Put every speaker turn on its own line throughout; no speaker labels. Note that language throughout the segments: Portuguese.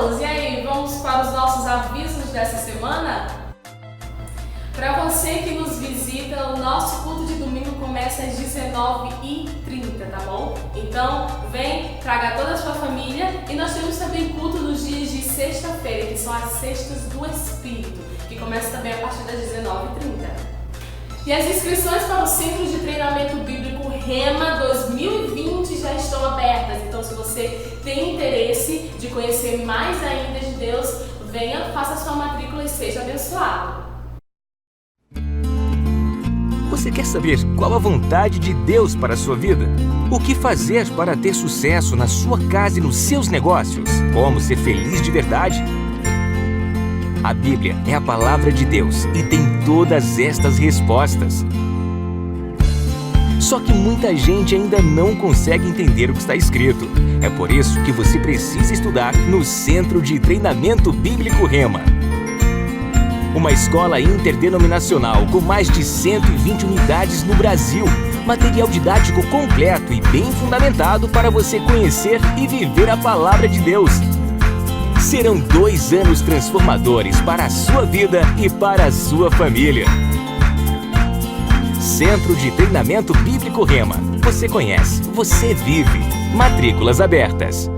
animados? E aí, vamos para os nossos avisos dessa semana? Para você que nos visita, o nosso culto de domingo começa às 19h30, tá bom? Então, vem, traga toda a sua família. E nós temos também culto nos dias de sexta-feira, que são as sextas do Espírito, que começa também a partir das 19h30. E as inscrições para o Centro de Treinamento Bíblico Rema 2020 já estão abertas. Então, se você tem interesse de conhecer mais ainda de Deus, venha, faça a sua matrícula e seja abençoado.
Você quer saber qual a vontade de Deus para a sua vida? O que fazer para ter sucesso na sua casa e nos seus negócios? Como ser feliz de verdade? A Bíblia é a palavra de Deus e tem todas estas respostas. Só que muita gente ainda não consegue entender o que está escrito. É por isso que você precisa estudar no Centro de Treinamento Bíblico Rema. Uma escola interdenominacional com mais de 120 unidades no Brasil. Material didático completo e bem fundamentado para você conhecer e viver a palavra de Deus. Serão 2 anos transformadores para a sua vida e para a sua família. Centro de Treinamento Bíblico Rema. Você conhece, você vive. Matrículas abertas.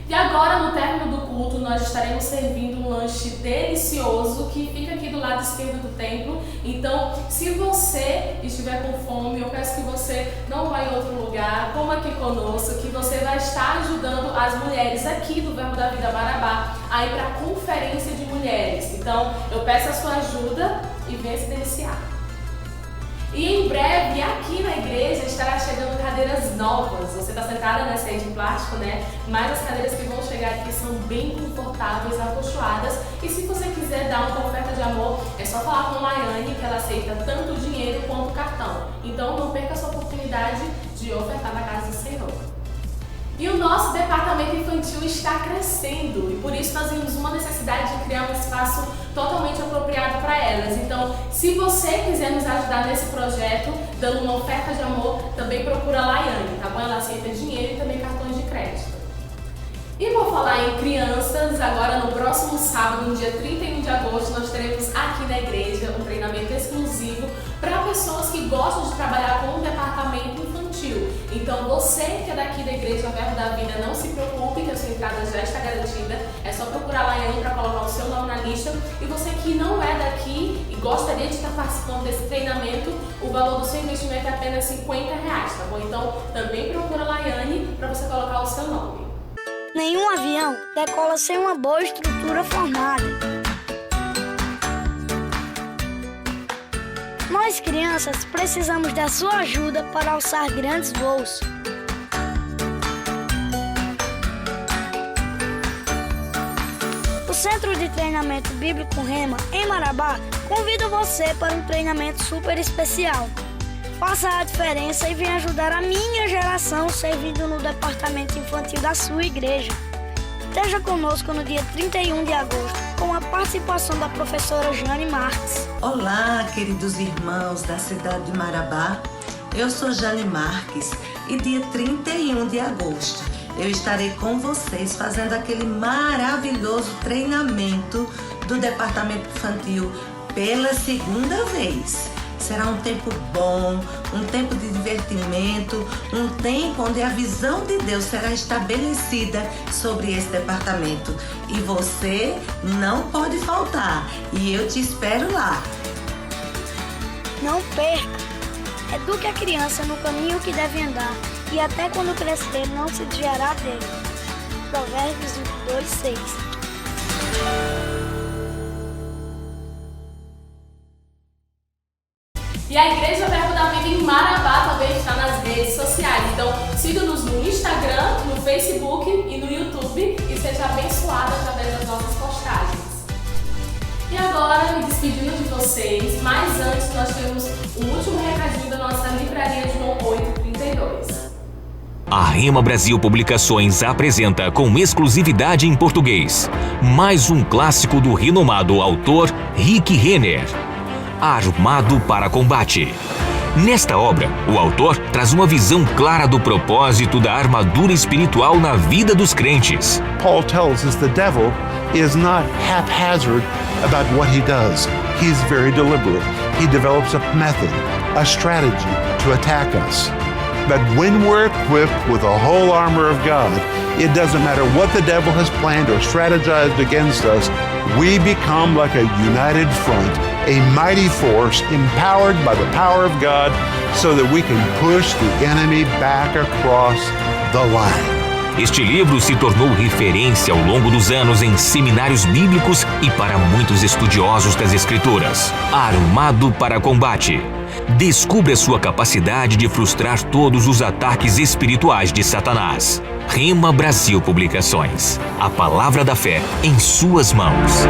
E agora, no término do culto, nós estaremos servindo um lanche delicioso que fica aqui do lado esquerdo do templo. Então, se você estiver com fome, eu peço que você não vá em outro lugar, coma aqui conosco, que você vai estar ajudando as mulheres aqui do Verbo da Vida Marabá a ir para a conferência de mulheres. Então, eu peço a sua ajuda e venha se deliciar. E em breve, aqui na igreja, estará chegando cadeiras novas. Você está sentada nessa aí de plástico, né? Mas as cadeiras que vão chegar aqui são bem confortáveis, acolchoadas. E se você quiser dar uma oferta de amor, é só falar com a Laiane, que ela aceita tanto o dinheiro quanto o cartão. Então não perca essa oportunidade de ofertar na casa do Senhor. E o nosso departamento infantil está crescendo e por isso nós vimos uma necessidade de criar um espaço totalmente apropriado para elas. Então, se você quiser nos ajudar nesse projeto, dando uma oferta de amor, também procura a Laiane, tá bom? Ela aceita dinheiro e também cartões de crédito. E por falar em crianças, agora no próximo sábado, no dia 31 de agosto, nós teremos aqui na igreja um treinamento exclusivo para pessoas que gostam de trabalhar com o departamento infantil. Então você que é daqui da igreja Verbo da Vida, não se preocupe que a sua entrada já está garantida. É só procurar a Laiane para colocar o seu nome na lista. E você que não é daqui e gostaria de estar participando desse treinamento, o valor do seu investimento é apenas R$50, tá bom? Então também procura a Laiane para você colocar o seu nome.
Nenhum avião decola sem uma boa estrutura formada. Nós, crianças, precisamos da sua ajuda para alçar grandes voos. O Centro de Treinamento Bíblico Rema, em Marabá, convida você para um treinamento super especial. Faça a diferença e venha ajudar a minha geração servindo no departamento infantil da sua igreja. Esteja conosco no dia 31 de agosto, com a participação da professora Jane Marques.
Olá, queridos irmãos da cidade de Marabá. Eu sou Jane Marques e dia 31 de agosto eu estarei com vocês fazendo aquele maravilhoso treinamento do departamento infantil pela segunda vez. Será um tempo bom, um tempo de divertimento, um tempo onde a visão de Deus será estabelecida sobre esse departamento. E você não pode faltar. E eu te espero lá.
Não perca! Eduque a criança no caminho que deve andar e até quando crescer não se desviará dele. Provérbios 22:6.
E a Igreja Verbo da Vida em Marabá também está nas redes sociais. Então siga-nos no Instagram, no Facebook e no YouTube e seja abençoado através das nossas postagens. E agora, me despedindo de vocês, mas antes nós temos o último recadinho da nossa livraria João 8:32.
A Rema Brasil Publicações apresenta com exclusividade em português mais um clássico do renomado autor Rick Renner, Armado para Combate. Nesta obra, o autor traz uma visão clara do propósito da armadura espiritual na vida dos crentes.
Paul tells us the devil is not haphazard about what he does. He's very deliberate. He develops a method, a strategy to attack us. But when we're equipped with the whole armor of God, it doesn't matter what the devil has planned or strategized against us, we become like a united front, a mighty force empowered by the power of God so that we can push the enemy back across the line.
Este livro se tornou referência ao longo dos anos em seminários bíblicos e para muitos estudiosos das Escrituras. Armado para combate. Descubra sua capacidade de frustrar todos os ataques espirituais de Satanás. Rema Brasil Publicações. A palavra da fé em suas mãos.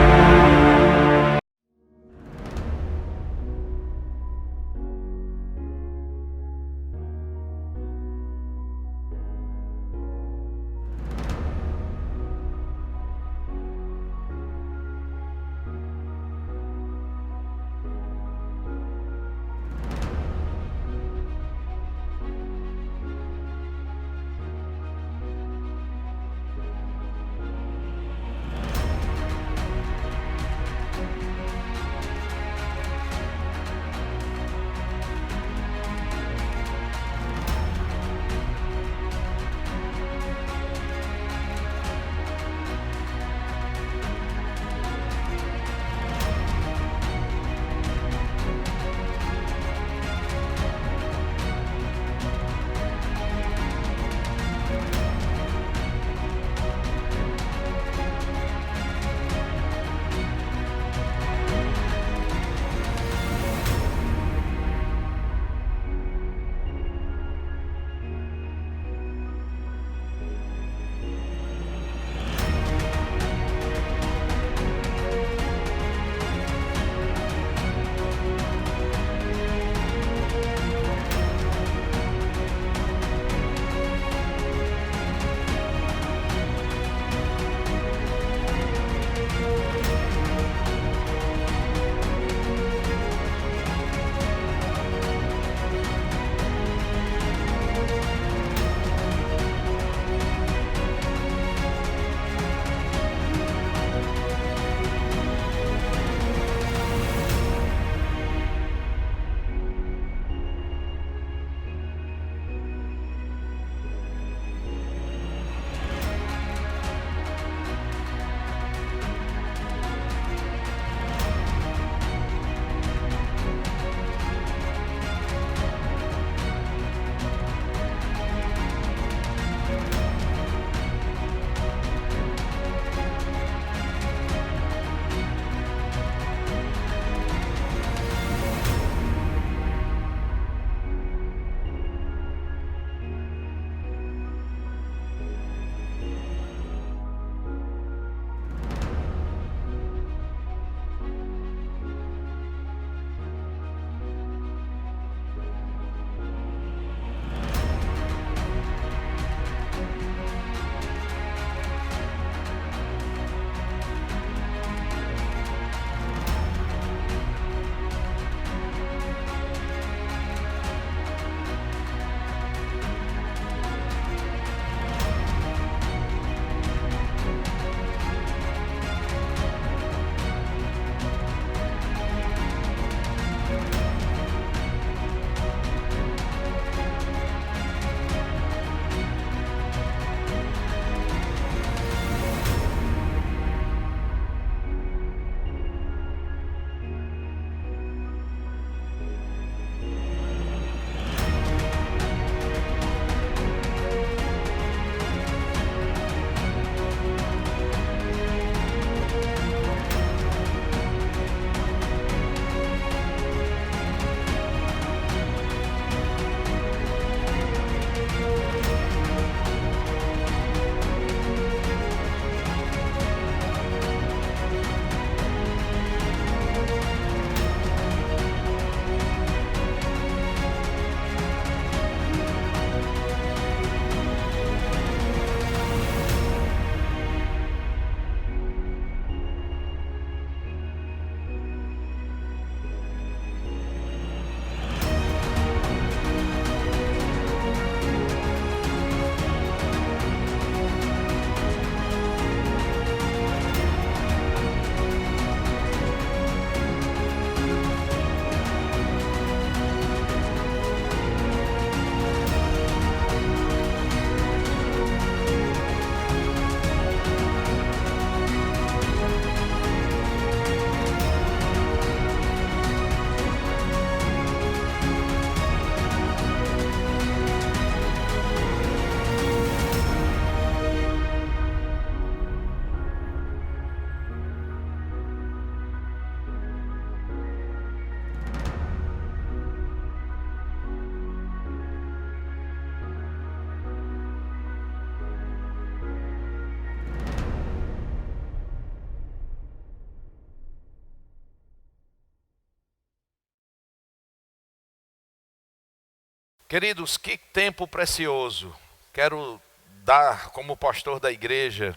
Queridos, que tempo precioso. Quero dar, como pastor da igreja,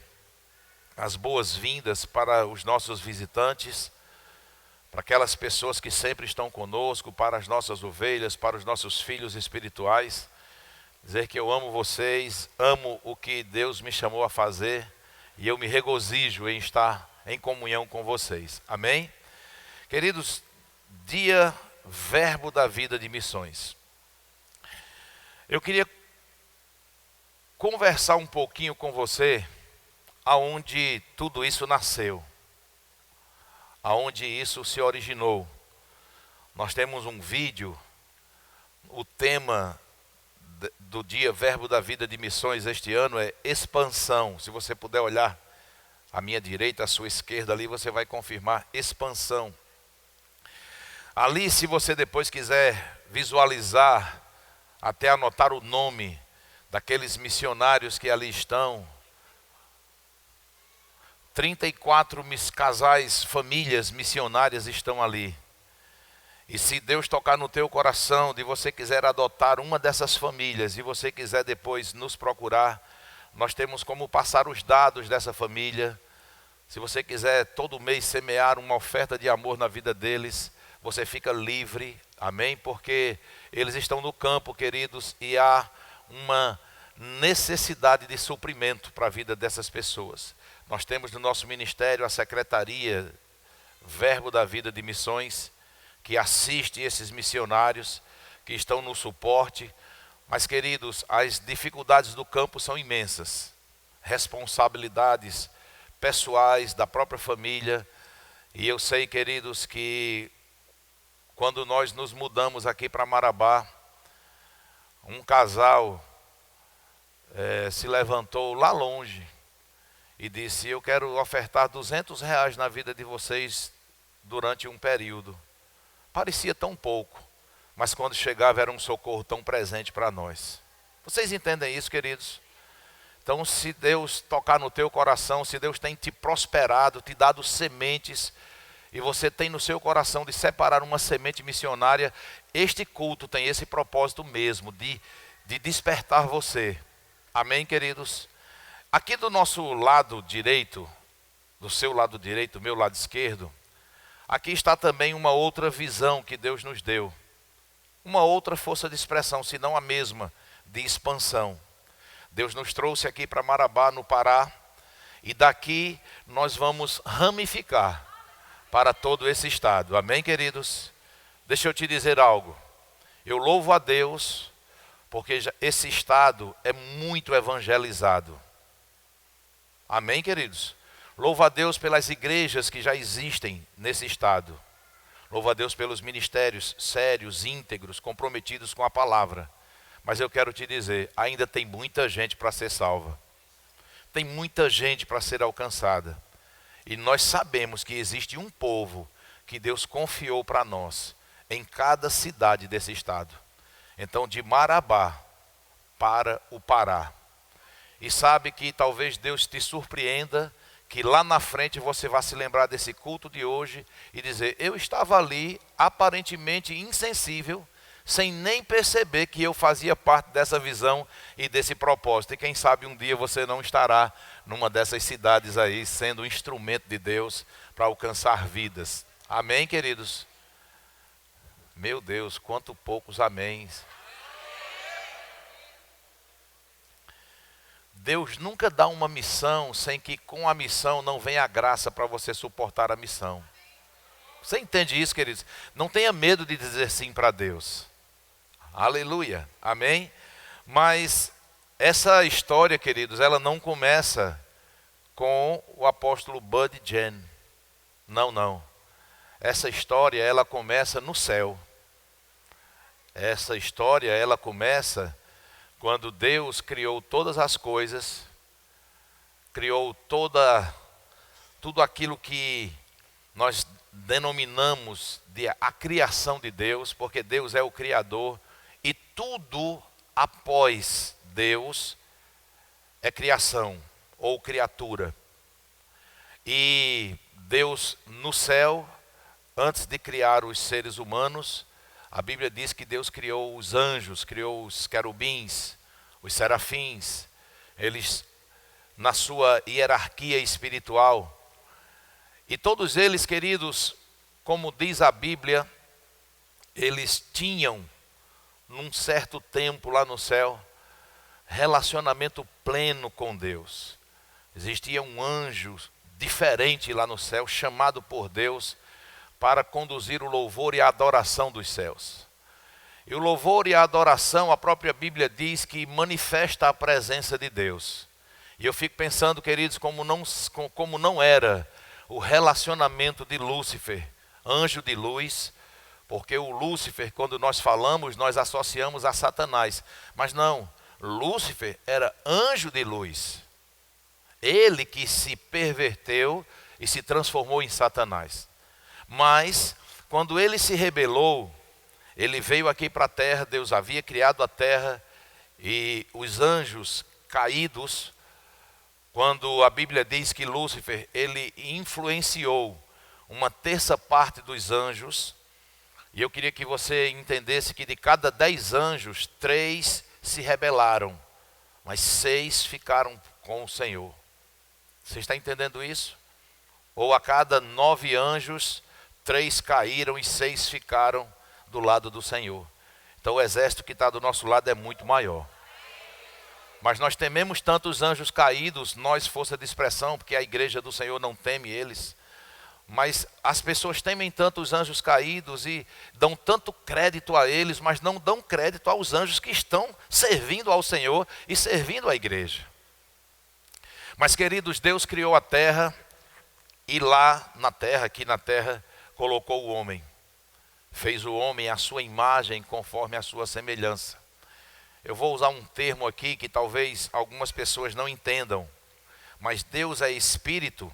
as boas-vindas para os nossos visitantes, para aquelas pessoas que sempre estão conosco, para as nossas ovelhas, para os nossos filhos espirituais. Dizer que eu amo vocês, amo o que Deus me chamou a fazer e eu me regozijo em estar em comunhão com vocês. Amém? Queridos, dia Verbo da Vida de Missões. Eu queria conversar um pouquinho com você aonde tudo isso nasceu, aonde isso se originou. Nós temos um vídeo, o tema do dia Verbo da Vida de Missões este ano é expansão. Se você puder olhar à minha direita, à sua esquerda ali, você vai confirmar expansão. Ali, se você depois quiser visualizar, até anotar o nome daqueles missionários que ali estão, 34 casais, famílias missionárias estão ali. E se Deus tocar no teu coração, de você quiser adotar uma dessas famílias, e você quiser depois nos procurar, nós temos como passar os dados dessa família. Se você quiser todo mês semear uma oferta de amor na vida deles, você fica livre, amém? Porque eles estão no campo, queridos, e há uma necessidade de suprimento para a vida dessas pessoas. Nós temos no nosso ministério a Secretaria Verbo da Vida de Missões, que assiste esses missionários que estão no suporte. Mas, queridos, as dificuldades do campo são imensas. Responsabilidades pessoais da própria família. E eu sei, queridos, que quando nós nos mudamos aqui para Marabá, um casal se levantou lá longe e disse: eu quero ofertar R$200 na vida de vocês durante um período. Parecia tão pouco, mas quando chegava era um socorro tão presente para nós. Vocês entendem isso, queridos? Então, se Deus tocar no teu coração, se Deus tem te prosperado, te dado sementes, e você tem no seu coração de separar uma semente missionária, este culto tem esse propósito mesmo, de despertar você. Amém, queridos? Aqui do nosso lado direito, do seu lado direito, meu lado esquerdo, aqui está também uma outra visão que Deus nos deu. Uma outra força de expressão, se não a mesma, de expansão. Deus nos trouxe aqui para Marabá, no Pará, e daqui nós vamos ramificar para todo esse estado. Amém, queridos? Deixa eu te dizer algo. Eu louvo a Deus, porque esse estado é muito evangelizado. Amém, queridos? Louvo a Deus pelas igrejas que já existem nesse estado. Louvo a Deus pelos ministérios sérios, íntegros, comprometidos com a palavra. Mas eu quero te dizer, ainda tem muita gente para ser salva. Tem muita gente para ser alcançada. E nós sabemos que existe um povo que Deus confiou para nós, em cada cidade desse estado. Então, de Marabá para o Pará. E sabe que talvez Deus te surpreenda, que lá na frente você vai se lembrar desse culto de hoje e dizer: eu estava ali aparentemente insensível, sem nem perceber que eu fazia parte dessa visão e desse propósito. E quem sabe um dia você não estará numa dessas cidades aí, sendo um instrumento de Deus para alcançar vidas. Amém, queridos? Meu Deus, quanto poucos améns. Deus nunca dá uma missão sem que com a missão não venha a graça para você suportar a missão. Você entende isso, queridos? Não tenha medo de dizer sim para Deus. Aleluia, amém? Mas essa história, queridos, ela não começa com o apóstolo Bud Jen. Não. Essa história, ela começa no céu. Essa história, ela começa quando Deus criou todas as coisas, criou tudo aquilo que nós denominamos de a criação de Deus, porque Deus é o Criador, e tudo após Deus é criação ou criatura. E Deus no céu, antes de criar os seres humanos, A Bíblia diz que Deus criou os anjos, criou os querubins, os serafins, eles na sua hierarquia espiritual. E todos eles, queridos, como diz a Bíblia, eles tinham, num certo tempo lá no céu, relacionamento pleno com Deus. Existia um anjo diferente lá no céu, chamado por Deus para conduzir o louvor e a adoração dos céus. E o louvor e a adoração, a própria Bíblia diz que manifesta a presença de Deus. E eu fico pensando, queridos, como não era o relacionamento de Lúcifer, anjo de luz, porque o Lúcifer, quando nós falamos, nós associamos a Satanás. Mas não, Lúcifer era anjo de luz. Ele que se perverteu e se transformou em Satanás. Mas, quando ele se rebelou, ele veio aqui para a terra, Deus havia criado a terra, e os anjos caídos, quando a Bíblia diz que Lúcifer, ele influenciou uma terça parte dos anjos, e eu queria que você entendesse que de cada 10 anjos, 3 se rebelaram, mas 6 ficaram com o Senhor. Você está entendendo isso? Ou a cada 9 anjos, 3 caíram e 6 ficaram do lado do Senhor. Então o exército que está do nosso lado é muito maior. Mas nós tememos tanto os anjos caídos, nós, força de expressão, porque a igreja do Senhor não teme eles. Mas as pessoas temem tanto os anjos caídos e dão tanto crédito a eles, mas não dão crédito aos anjos que estão servindo ao Senhor e servindo à igreja. Mas, queridos, Deus criou a terra e lá na terra, aqui na terra, colocou o homem. Fez o homem à sua imagem, conforme a sua semelhança. Eu vou usar um termo aqui que talvez algumas pessoas não entendam, mas Deus é espírito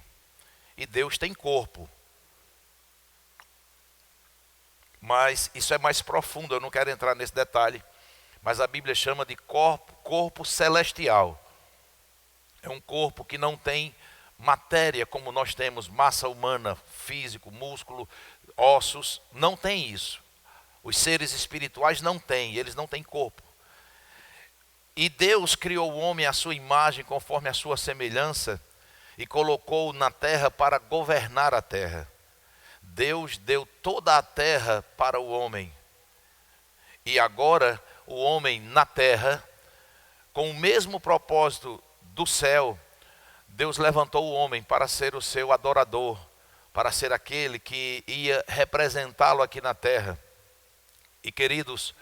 e Deus tem corpo. Mas isso é mais profundo, eu não quero entrar nesse detalhe, mas a Bíblia chama de corpo celestial. É um corpo que não tem matéria como nós temos, massa humana, físico, músculo, ossos, não tem isso. Os seres espirituais não têm, eles não têm corpo. E Deus criou o homem à sua imagem, conforme a sua semelhança, e colocou-o na terra para governar a terra. Deus deu toda a terra para o homem. E agora o homem na terra, com o mesmo propósito do céu, Deus levantou o homem para ser o seu adorador, para ser aquele que ia representá-lo aqui na terra. E, queridos,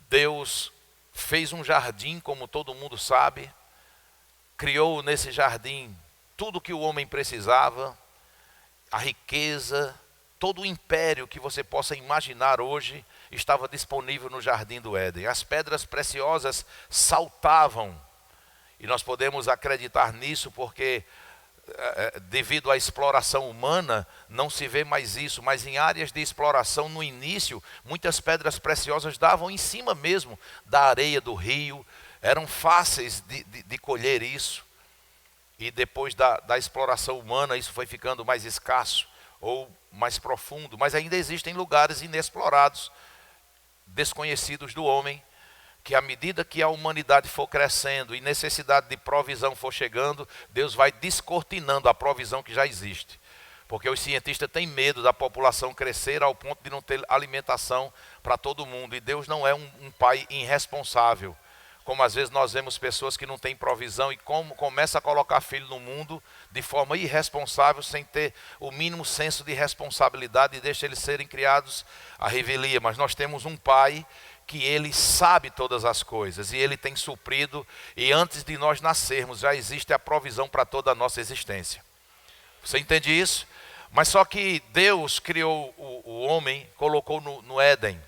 Deus fez um jardim, como todo mundo sabe, criou nesse jardim tudo que o homem precisava, a riqueza, todo o império que você possa imaginar hoje estava disponível no jardim do Éden. As pedras preciosas saltavam, e nós podemos acreditar nisso porque devido à exploração humana não se vê mais isso, mas em áreas de exploração no início, muitas pedras preciosas davam em cima mesmo da areia do rio, eram fáceis de colher isso. E depois da exploração humana isso foi ficando mais escasso ou mais profundo, mas ainda existem lugares inexplorados, desconhecidos do homem, que à medida que a humanidade for crescendo e necessidade de provisão for chegando, Deus vai descortinando a provisão que já existe. Porque os cientistas têm medo da população crescer ao ponto de não ter alimentação para todo mundo. E Deus não é um pai irresponsável. Como às vezes nós vemos pessoas que não têm provisão e começam a colocar filho no mundo de forma irresponsável, sem ter o mínimo senso de responsabilidade, e deixa eles serem criados à revelia. Mas nós temos um pai que ele sabe todas as coisas e ele tem suprido, e antes de nós nascermos já existe a provisão para toda a nossa existência. Você entende isso? Mas só que Deus criou o homem, colocou no Éden.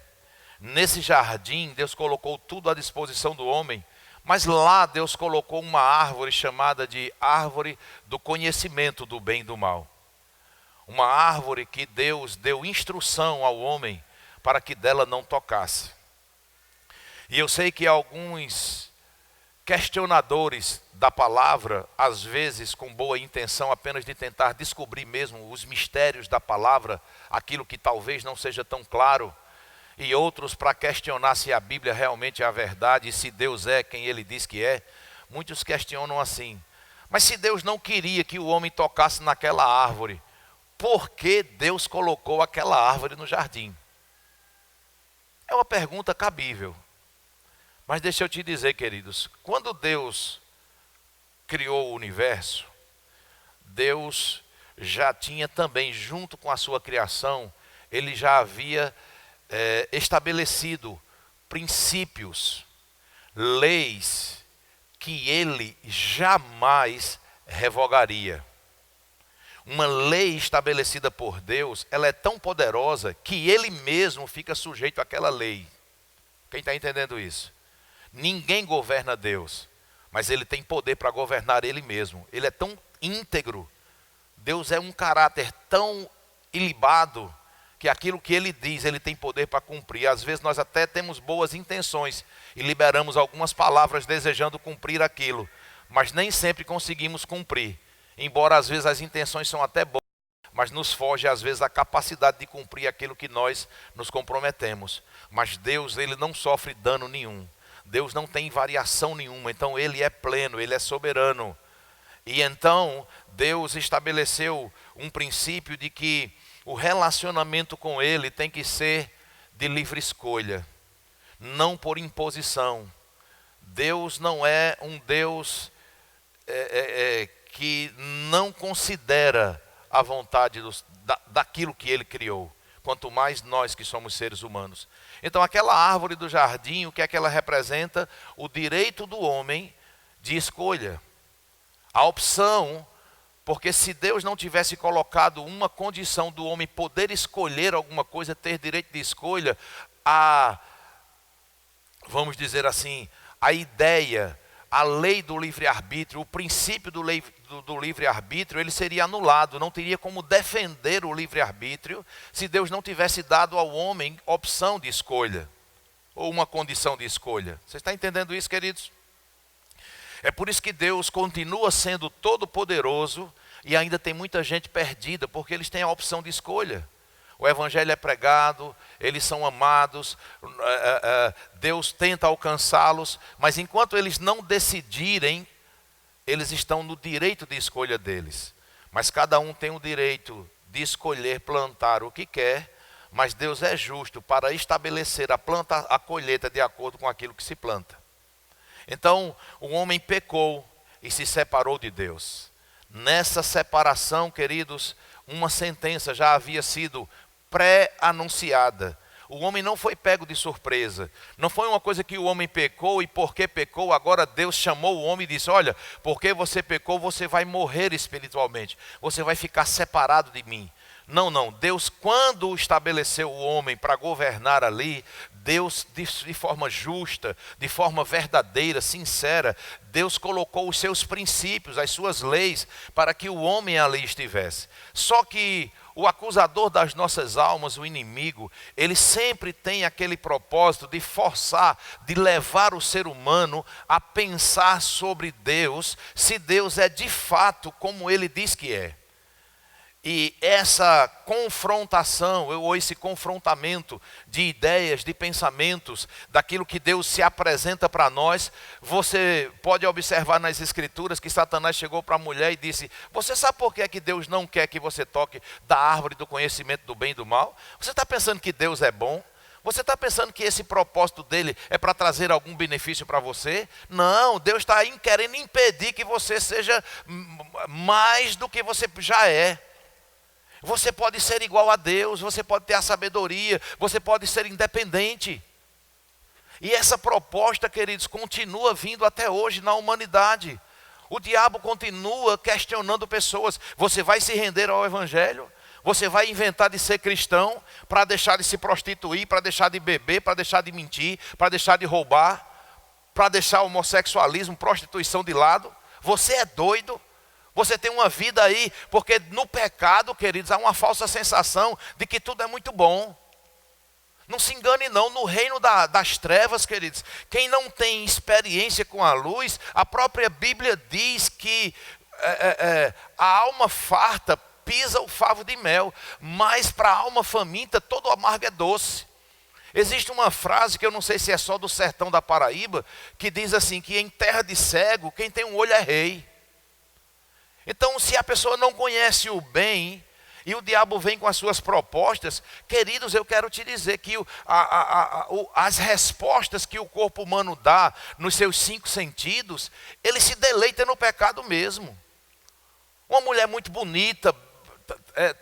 Nesse jardim Deus colocou tudo à disposição do homem, mas lá Deus colocou uma árvore chamada de árvore do conhecimento do bem e do mal. Uma árvore que Deus deu instrução ao homem para que dela não tocasse. E eu sei que alguns questionadores da palavra, às vezes com boa intenção apenas de tentar descobrir mesmo os mistérios da palavra, aquilo que talvez não seja tão claro, e outros para questionar se a Bíblia realmente é a verdade e se Deus é quem ele diz que é. Muitos questionam assim: mas se Deus não queria que o homem tocasse naquela árvore, por que Deus colocou aquela árvore no jardim? É uma pergunta cabível. Mas deixa eu te dizer, queridos, quando Deus criou o universo, Deus já tinha também, junto com a sua criação, ele já havia estabelecido princípios, leis que ele jamais revogaria. Uma lei estabelecida por Deus, ela é tão poderosa que ele mesmo fica sujeito àquela lei. Quem está entendendo isso? Ninguém governa Deus, mas ele tem poder para governar ele mesmo. Ele é tão íntegro, Deus é um caráter tão ilibado, que aquilo que ele diz, ele tem poder para cumprir. Às vezes nós até temos boas intenções e liberamos algumas palavras desejando cumprir aquilo, mas nem sempre conseguimos cumprir. Embora às vezes as intenções são até boas, mas nos foge às vezes a capacidade de cumprir aquilo que nós nos comprometemos. Mas Deus, ele não sofre dano nenhum. Deus não tem variação nenhuma, então ele é pleno, ele é soberano. E então Deus estabeleceu um princípio de que o relacionamento com ele tem que ser de livre escolha, não por imposição. Deus não é um Deus que não considera a vontade daquilo que ele criou, quanto mais nós que somos seres humanos. Então aquela árvore do jardim, o que é que ela representa? O direito do homem de escolha, a opção. Porque se Deus não tivesse colocado uma condição do homem poder escolher alguma coisa, ter direito de escolha, vamos dizer assim, a ideia, a lei do livre-arbítrio, o princípio do livre-arbítrio, ele seria anulado. Não teria como defender o livre-arbítrio se Deus não tivesse dado ao homem opção de escolha, ou uma condição de escolha. Você está entendendo isso, queridos? É por isso que Deus continua sendo todo-poderoso e ainda tem muita gente perdida, porque eles têm a opção de escolha. O evangelho é pregado, eles são amados, Deus tenta alcançá-los, mas enquanto eles não decidirem, eles estão no direito de escolha deles. Mas cada um tem o direito de escolher plantar o que quer, mas Deus é justo para estabelecer a colheita de acordo com aquilo que se planta. Então, o homem pecou e se separou de Deus. Nessa separação, queridos, uma sentença já havia sido pré-anunciada. O homem não foi pego de surpresa. Não foi uma coisa que o homem pecou e porque pecou, agora Deus chamou o homem e disse: olha, porque você pecou, você vai morrer espiritualmente. Você vai ficar separado de mim. Não. Deus, quando estabeleceu o homem para governar ali, Deus, de forma justa, de forma verdadeira, sincera, Deus colocou os seus princípios, as suas leis, para que o homem ali estivesse. Só que o acusador das nossas almas, o inimigo, ele sempre tem aquele propósito de forçar, de levar o ser humano a pensar sobre Deus, se Deus é de fato como ele diz que é. E essa confrontação, ou esse confrontamento de ideias, de pensamentos, daquilo que Deus se apresenta para nós, você pode observar nas Escrituras que Satanás chegou para a mulher e disse: você sabe por que é que Deus não quer que você toque da árvore do conhecimento do bem e do mal? Você está pensando que Deus é bom? Você está pensando que esse propósito dele é para trazer algum benefício para você? Não, Deus está querendo impedir que você seja mais do que você já é. Você pode ser igual a Deus, você pode ter a sabedoria, você pode ser independente. E essa proposta, queridos, continua vindo até hoje na humanidade. O diabo continua questionando pessoas. Você vai se render ao evangelho? Você vai inventar de ser cristão para deixar de se prostituir, para deixar de beber, para deixar de mentir, para deixar de roubar, para deixar o homossexualismo, prostituição de lado? Você é doido? Você tem uma vida aí, porque no pecado, queridos, há uma falsa sensação de que tudo é muito bom. Não se engane não, no reino das trevas, queridos, quem não tem experiência com a luz, a própria Bíblia diz que a alma farta pisa o favo de mel, mas para a alma faminta todo amargo é doce. Existe uma frase que eu não sei se é só do sertão da Paraíba, que diz assim, que em terra de cego, quem tem um olho é rei. Então, se a pessoa não conhece o bem, e o diabo vem com as suas propostas, queridos, eu quero te dizer que as respostas que o corpo humano dá nos seus 5 sentidos, ele se deleita no pecado mesmo. Uma mulher muito bonita,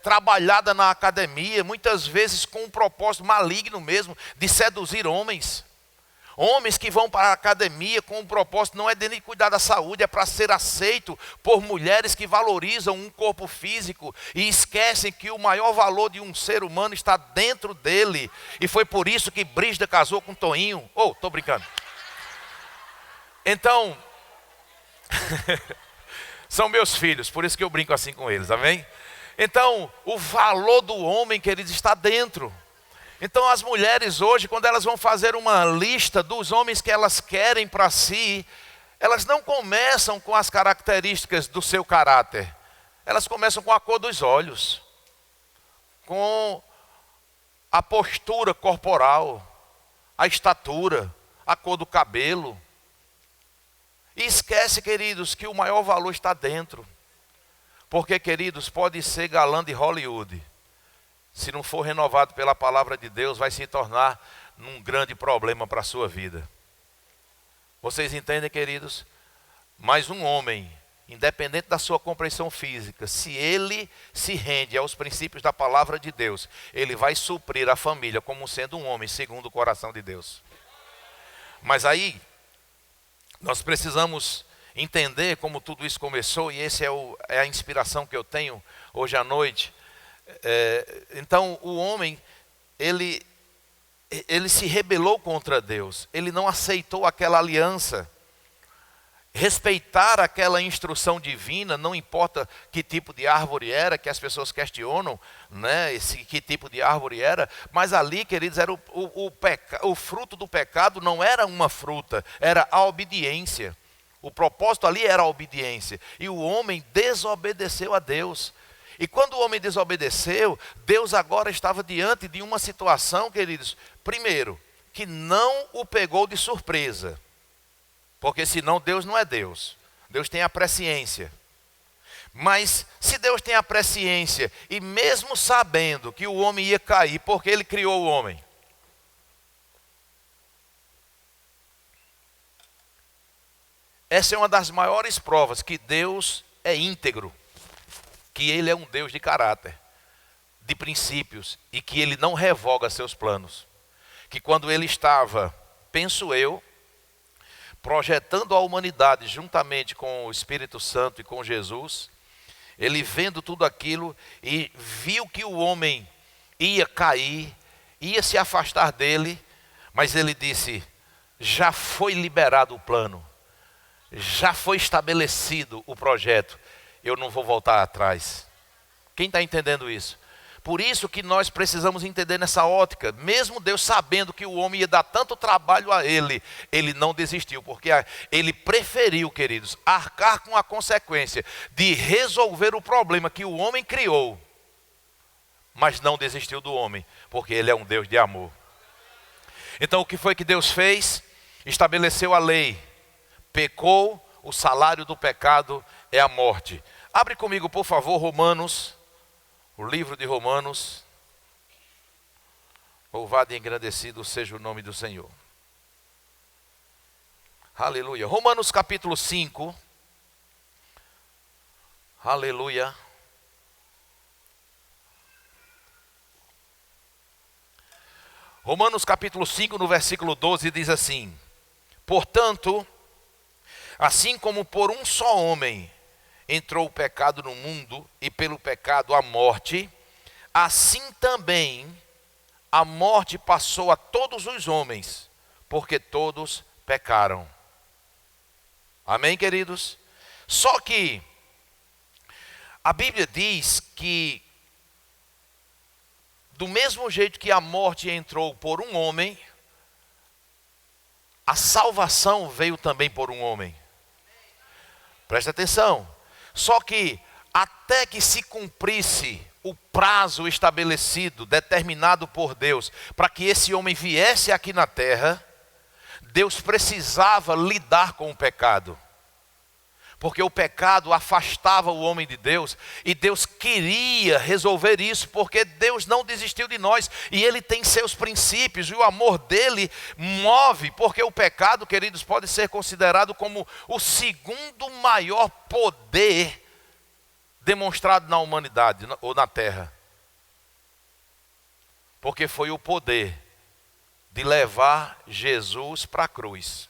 trabalhada na academia, muitas vezes com um propósito maligno mesmo, de seduzir homens. Homens que vão para a academia com um propósito, não é de cuidar da saúde, é para ser aceito por mulheres que valorizam um corpo físico e esquecem que o maior valor de um ser humano está dentro dele. E foi por isso que Brígida casou com Toinho. Tô brincando. Então, são meus filhos, por isso que eu brinco assim com eles, amém? Então, o valor do homem, queridos, está dentro. Então as mulheres hoje, quando elas vão fazer uma lista dos homens que elas querem para si, elas não começam com as características do seu caráter. Elas começam com a cor dos olhos, com a postura corporal, a estatura, a cor do cabelo. E esquece, queridos, que o maior valor está dentro. Porque, queridos, pode ser galã de Hollywood. Se não for renovado pela palavra de Deus, vai se tornar um grande problema para a sua vida. Vocês entendem, queridos? Mas um homem, independente da sua compreensão física, se ele se rende aos princípios da palavra de Deus, ele vai suprir a família como sendo um homem segundo o coração de Deus. Mas aí, nós precisamos entender como tudo isso começou, e essa é a inspiração que eu tenho hoje à noite. Então o homem, ele se rebelou contra Deus, ele não aceitou aquela aliança. Respeitar aquela instrução divina, não importa que tipo de árvore era, que as pessoas questionam, né, que tipo de árvore era, mas ali, queridos, era o fruto do pecado não era uma fruta, era a obediência. O propósito ali era a obediência, e o homem desobedeceu a Deus. E quando o homem desobedeceu, Deus agora estava diante de uma situação, queridos, primeiro, que não o pegou de surpresa. Porque senão Deus não é Deus. Deus tem a presciência. Mas se Deus tem a presciência, e mesmo sabendo que o homem ia cair, porque Ele criou o homem? Essa é uma das maiores provas que Deus é íntegro. Que Ele é um Deus de caráter, de princípios, e que Ele não revoga seus planos. Que quando Ele estava, penso eu, projetando a humanidade juntamente com o Espírito Santo e com Jesus, Ele vendo tudo aquilo e viu que o homem ia cair, ia se afastar dele, mas Ele disse, já foi liberado o plano, já foi estabelecido o projeto, eu não vou voltar atrás. Quem está entendendo isso? Por isso que nós precisamos entender nessa ótica, mesmo Deus sabendo que o homem ia dar tanto trabalho a ele, Ele não desistiu, porque Ele preferiu, queridos, arcar com a consequência de resolver o problema que o homem criou, mas não desistiu do homem, porque Ele é um Deus de amor. Então o que foi que Deus fez? Estabeleceu a lei, pecou, o salário do pecado é a morte. Abre comigo, por favor, Romanos, o livro de Romanos. Louvado e engrandecido seja o nome do Senhor. Aleluia. Romanos capítulo 5. Aleluia. Romanos capítulo 5, no versículo 12, diz assim: portanto, assim como por um só homem entrou o pecado no mundo, e pelo pecado a morte, assim também a morte passou a todos os homens, porque todos pecaram. Amém, queridos? Só que a Bíblia diz que do mesmo jeito que a morte entrou por um homem, a salvação veio também por um homem. Presta atenção. Só que até que se cumprisse o prazo estabelecido, determinado por Deus, para que esse homem viesse aqui na terra, Deus precisava lidar com o pecado. Porque o pecado afastava o homem de Deus, e Deus queria resolver isso, porque Deus não desistiu de nós, e Ele tem seus princípios, e o amor dele move, porque o pecado, queridos, pode ser considerado como o segundo maior poder demonstrado na humanidade, ou na terra. Porque foi o poder de levar Jesus para a cruz.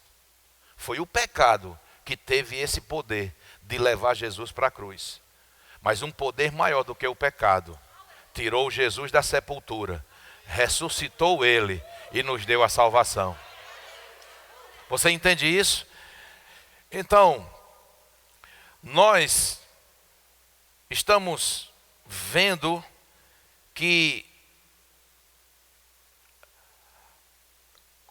Foi o pecado que teve esse poder de levar Jesus para a cruz. Mas um poder maior do que o pecado tirou Jesus da sepultura, ressuscitou ele e nos deu a salvação. Você entende isso? Então, nós estamos vendo que,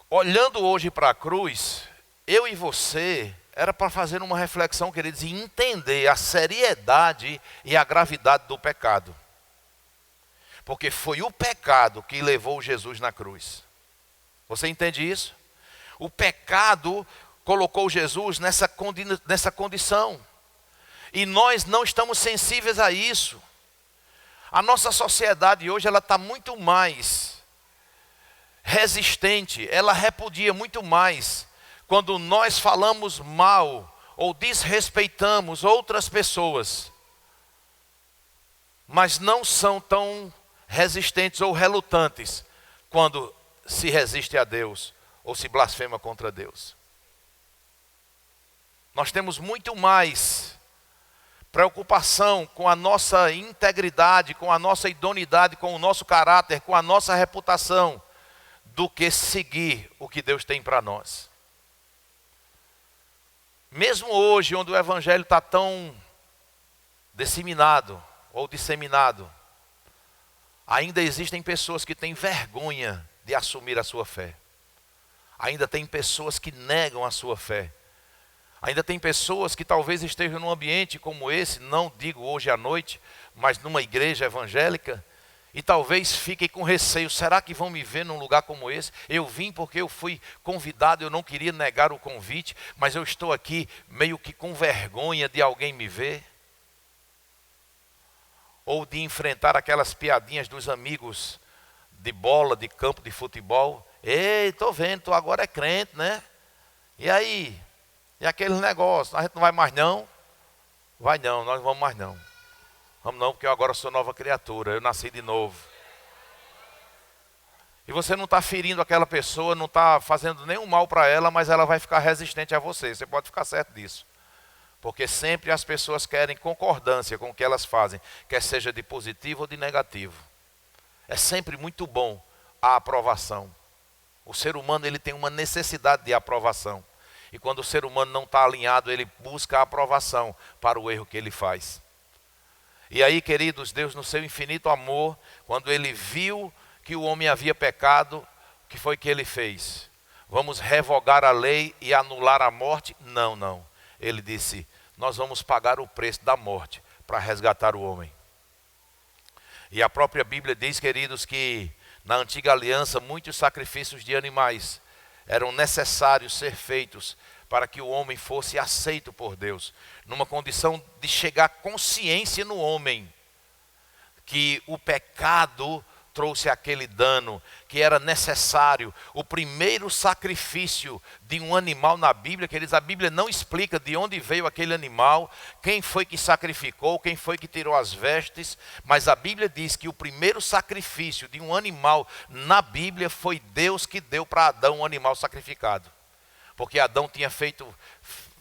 olhando hoje para a cruz, eu e você, era para fazer uma reflexão, queridos, e entender a seriedade e a gravidade do pecado. Porque foi o pecado que levou Jesus na cruz. Você entende isso? O pecado colocou Jesus nessa condição. E nós não estamos sensíveis a isso. A nossa sociedade hoje, ela está muito mais resistente, ela repudia muito mais quando nós falamos mal ou desrespeitamos outras pessoas, mas não são tão resistentes ou relutantes quando se resiste a Deus ou se blasfema contra Deus. Nós temos muito mais preocupação com a nossa integridade, com a nossa idoneidade, com o nosso caráter, com a nossa reputação, do que seguir o que Deus tem para nós. Mesmo hoje, onde o evangelho está tão disseminado, ainda existem pessoas que têm vergonha de assumir a sua fé. Ainda tem pessoas que negam a sua fé. Ainda tem pessoas que talvez estejam num ambiente como esse, não digo hoje à noite, mas numa igreja evangélica, e talvez fiquem com receio: será que vão me ver num lugar como esse? Eu vim porque eu fui convidado, eu não queria negar o convite, mas eu estou aqui meio que com vergonha de alguém me ver. Ou de enfrentar aquelas piadinhas dos amigos de bola, de campo de futebol. Ei, estou vendo, tu agora é crente, né? E aí? E aquele negócio, a gente não vai mais não? Vai não, nós não vamos mais não. Vamos não, porque eu agora sou nova criatura, eu nasci de novo. E você não está ferindo aquela pessoa, não está fazendo nenhum mal para ela, mas ela vai ficar resistente a você. Você pode ficar certo disso. Porque sempre as pessoas querem concordância com o que elas fazem, quer seja de positivo ou de negativo. É sempre muito bom a aprovação. O ser humano, ele tem uma necessidade de aprovação. E quando o ser humano não está alinhado, ele busca a aprovação para o erro que ele faz. E aí, queridos, Deus, no seu infinito amor, quando ele viu que o homem havia pecado, o que foi que ele fez? Vamos revogar a lei e anular a morte? Não, não. Ele disse: nós vamos pagar o preço da morte para resgatar o homem. E a própria Bíblia diz, queridos, que na antiga aliança muitos sacrifícios de animais eram necessários ser feitos para que o homem fosse aceito por Deus, numa condição de chegar consciência no homem que o pecado trouxe aquele dano, que era necessário. O primeiro sacrifício de um animal na Bíblia, queridos, a Bíblia não explica de onde veio aquele animal, quem foi que sacrificou, quem foi que tirou as vestes, mas a Bíblia diz que o primeiro sacrifício de um animal na Bíblia foi Deus que deu para Adão um animal sacrificado. Porque Adão tinha feito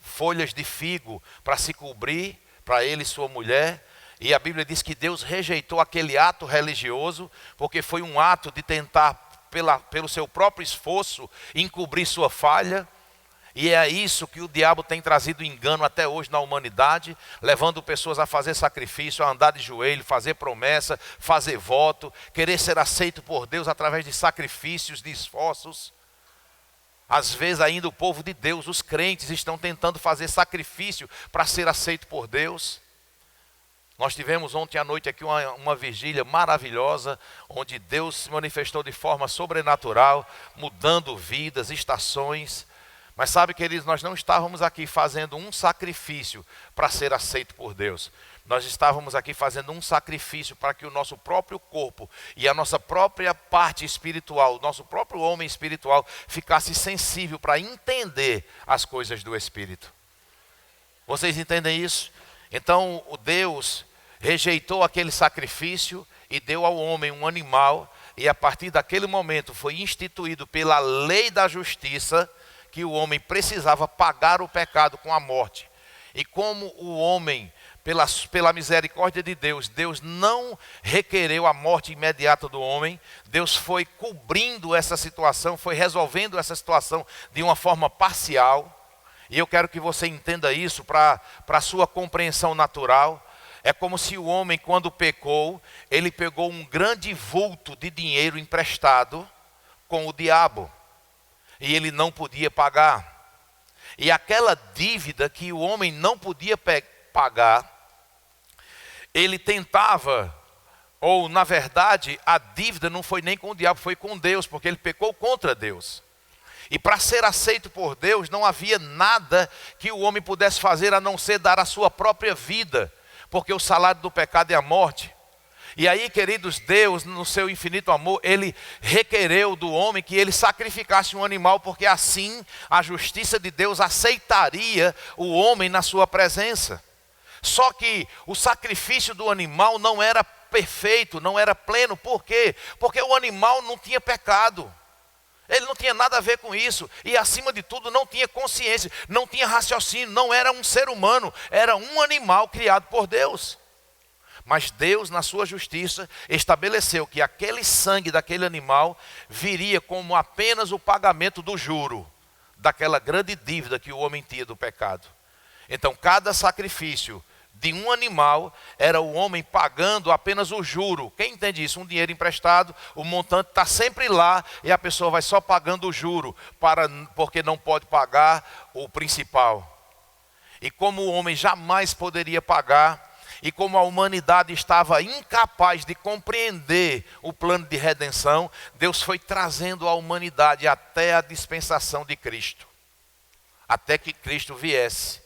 folhas de figo para se cobrir, para ele e sua mulher. E a Bíblia diz que Deus rejeitou aquele ato religioso, porque foi um ato de tentar, pelo seu próprio esforço, encobrir sua falha. E é isso que o diabo tem trazido engano até hoje na humanidade, levando pessoas a fazer sacrifício, a andar de joelho, fazer promessa, fazer voto, querer ser aceito por Deus através de sacrifícios, de esforços. Às vezes ainda o povo de Deus, os crentes, estão tentando fazer sacrifício para ser aceito por Deus. Nós tivemos ontem à noite aqui uma vigília maravilhosa, onde Deus se manifestou de forma sobrenatural, mudando vidas, estações. Mas sabe, queridos, nós não estávamos aqui fazendo um sacrifício para ser aceito por Deus. Nós estávamos aqui fazendo um sacrifício para que o nosso próprio corpo e a nossa própria parte espiritual, o nosso próprio homem espiritual, ficasse sensível para entender as coisas do Espírito. Vocês entendem isso? Então, o Deus rejeitou aquele sacrifício e deu ao homem um animal, e a partir daquele momento foi instituído pela lei da justiça que o homem precisava pagar o pecado com a morte. E como o homem, pela misericórdia de Deus, Deus não requereu a morte imediata do homem, Deus foi cobrindo essa situação, foi resolvendo essa situação de uma forma parcial. E eu quero que você entenda isso para a sua compreensão natural. É como se o homem, quando pecou, ele pegou um grande vulto de dinheiro emprestado com o diabo. E ele não podia pagar. E aquela dívida que o homem não podia pagar, ele tentava, ou na verdade, a dívida não foi nem com o diabo, foi com Deus, porque ele pecou contra Deus. E para ser aceito por Deus, não havia nada que o homem pudesse fazer a não ser dar a sua própria vida, porque o salário do pecado é a morte. E aí, queridos, Deus, no seu infinito amor, Ele requereu do homem que ele sacrificasse um animal, porque assim a justiça de Deus aceitaria o homem na sua presença. Só que o sacrifício do animal não era perfeito, não era pleno. Por quê? Porque o animal não tinha pecado. Ele não tinha nada a ver com isso. E acima de tudo não tinha consciência, não tinha raciocínio, não era um ser humano, era um animal criado por Deus. Mas Deus, na sua justiça, estabeleceu que aquele sangue daquele animal viria como apenas o pagamento do juro, daquela grande dívida que o homem tinha do pecado. Então, cada sacrifício de um animal era o homem pagando apenas o juro. Quem entende isso? Um dinheiro emprestado, o montante está sempre lá e a pessoa vai só pagando o juro, porque não pode pagar o principal. E como o homem jamais poderia pagar, e como a humanidade estava incapaz de compreender o plano de redenção, Deus foi trazendo a humanidade até a dispensação de Cristo. Até que Cristo viesse.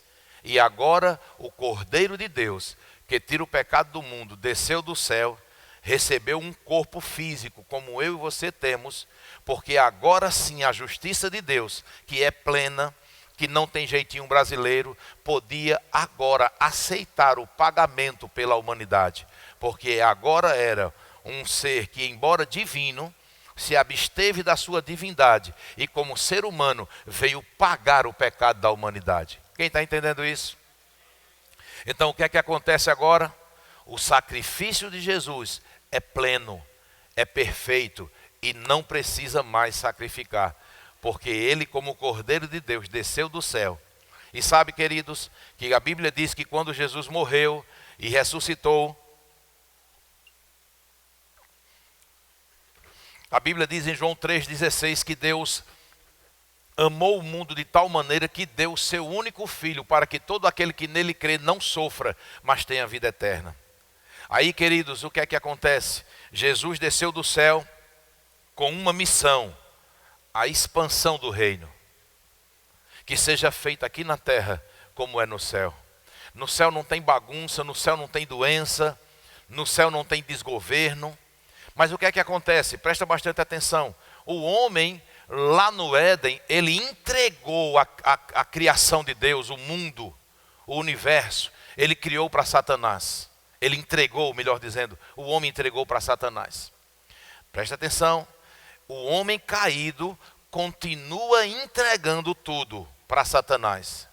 E agora o Cordeiro de Deus, que tira o pecado do mundo, desceu do céu, recebeu um corpo físico, como eu e você temos, porque agora sim a justiça de Deus, que é plena, que não tem jeitinho brasileiro, podia agora aceitar o pagamento pela humanidade. Porque agora era um ser que, embora divino, se absteve da sua divindade e como ser humano veio pagar o pecado da humanidade. Quem está entendendo isso? Então o que é que acontece agora? O sacrifício de Jesus é pleno, é perfeito e não precisa mais sacrificar. Porque ele, como o Cordeiro de Deus, desceu do céu. E sabe, queridos, que a Bíblia diz que quando Jesus morreu e ressuscitou, a Bíblia diz em João 3,16 que Deus amou o mundo de tal maneira que deu o seu único filho para que todo aquele que nele crê não sofra, mas tenha vida eterna. Aí, queridos, o que é que acontece? Jesus desceu do céu com uma missão: a expansão do reino, que seja feita aqui na terra como é no céu. No céu não tem bagunça, no céu não tem doença, no céu não tem desgoverno. Mas o que é que acontece? Presta bastante atenção. O homem lá no Éden, ele entregou a criação de Deus, o mundo, o universo, ele criou para Satanás. Ele entregou, melhor dizendo, o homem entregou para Satanás. Presta atenção. O homem caído continua entregando tudo para Satanás.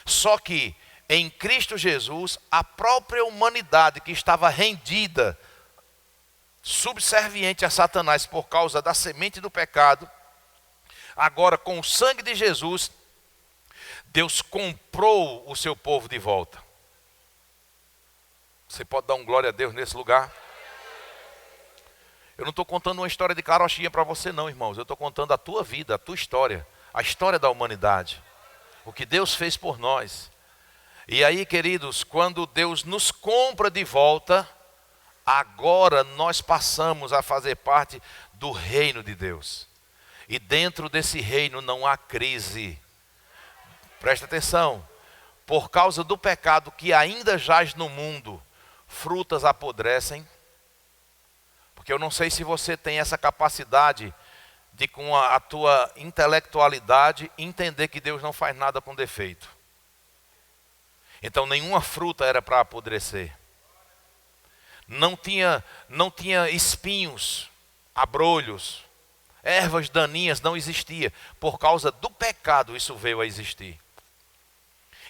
Só que em Cristo Jesus, a própria humanidade que estava rendida, subserviente a Satanás por causa da semente do pecado, agora com o sangue de Jesus, Deus comprou o seu povo de volta. Você pode dar um glória a Deus nesse lugar? Eu não estou contando uma história de carochinha para você não, irmãos. Eu estou contando a tua vida, a tua história. A história da humanidade. O que Deus fez por nós. E aí, queridos, quando Deus nos compra de volta, agora nós passamos a fazer parte do reino de Deus. E dentro desse reino não há crise. Presta atenção. Por causa do pecado que ainda jaz no mundo, frutas apodrecem. Porque eu não sei se você tem essa capacidade de, com a tua intelectualidade, entender que Deus não faz nada com defeito. Então nenhuma fruta era para apodrecer. Não tinha espinhos, abrolhos, ervas daninhas, não existia. Por causa do pecado isso veio a existir.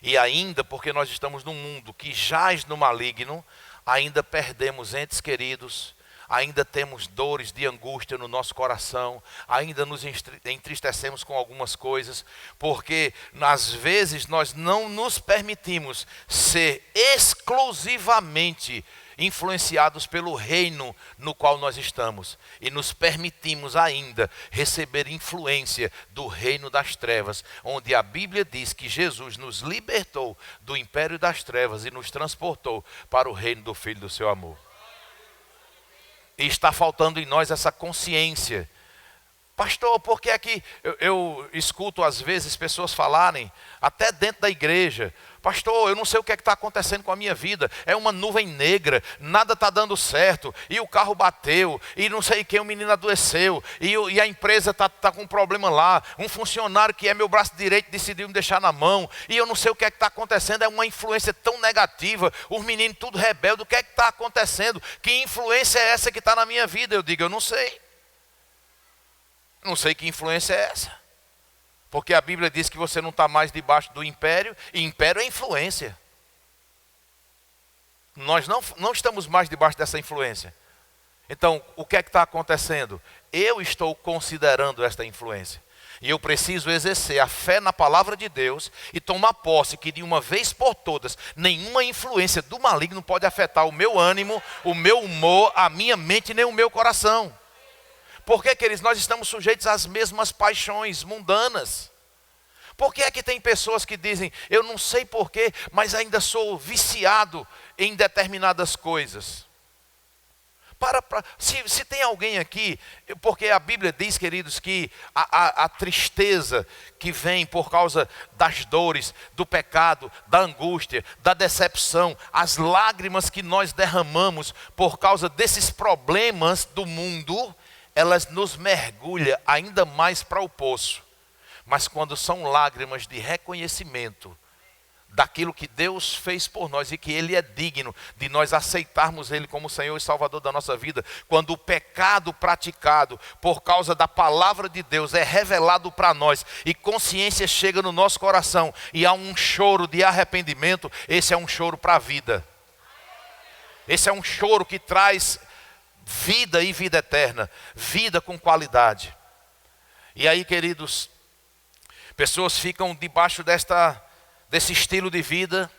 E ainda porque nós estamos num mundo que jaz no maligno, ainda perdemos entes queridos, ainda temos dores de angústia no nosso coração, ainda nos entristecemos com algumas coisas, porque às vezes nós não nos permitimos ser exclusivamente influenciados pelo reino no qual nós estamos, e nos permitimos ainda receber influência do reino das trevas, onde a Bíblia diz que Jesus nos libertou do império das trevas e nos transportou para o reino do Filho do seu amor. E está faltando em nós essa consciência. Pastor, por que é que eu escuto às vezes pessoas falarem, até dentro da igreja: pastor, eu não sei o que é que está acontecendo com a minha vida, é uma nuvem negra, nada está dando certo, e o carro bateu, e não sei quem, o menino adoeceu, e a empresa está com um problema lá, um funcionário que é meu braço direito decidiu me deixar na mão, e eu não sei o que é que está acontecendo, é uma influência tão negativa, os meninos tudo rebeldes, o que é que está acontecendo? Que influência é essa que está na minha vida? Eu digo, eu não sei. Não sei que influência é essa. Porque a Bíblia diz que você não está mais debaixo do império, e império é influência. Nós não estamos mais debaixo dessa influência. Então, o que é que está acontecendo? Eu estou considerando esta influência. E eu preciso exercer a fé na palavra de Deus e tomar posse que de uma vez por todas, nenhuma influência do maligno pode afetar o meu ânimo, o meu humor, a minha mente, nem o meu coração. Porque, queridos, nós estamos sujeitos às mesmas paixões mundanas. Por que é que tem pessoas que dizem, eu não sei porquê, mas ainda sou viciado em determinadas coisas? Se tem alguém aqui, porque a Bíblia diz, queridos, que a tristeza que vem por causa das dores, do pecado, da angústia, da decepção, as lágrimas que nós derramamos por causa desses problemas do mundo, elas nos mergulham ainda mais para o poço. Mas quando são lágrimas de reconhecimento daquilo que Deus fez por nós e que Ele é digno de nós aceitarmos Ele como Senhor e Salvador da nossa vida, quando o pecado praticado por causa da palavra de Deus é revelado para nós e consciência chega no nosso coração e há um choro de arrependimento, esse é um choro para a vida. Esse é um choro que traz vida e vida eterna, vida com qualidade. E aí, queridos, pessoas ficam debaixo desse estilo de vida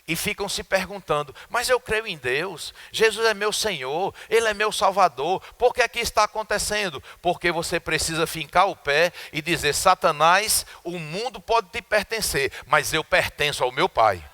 e ficam se perguntando, mas eu creio em Deus, Jesus é meu Senhor, Ele é meu Salvador, por que aqui está acontecendo? Porque você precisa fincar o pé e dizer, Satanás, o mundo pode te pertencer, mas eu pertenço ao meu Pai.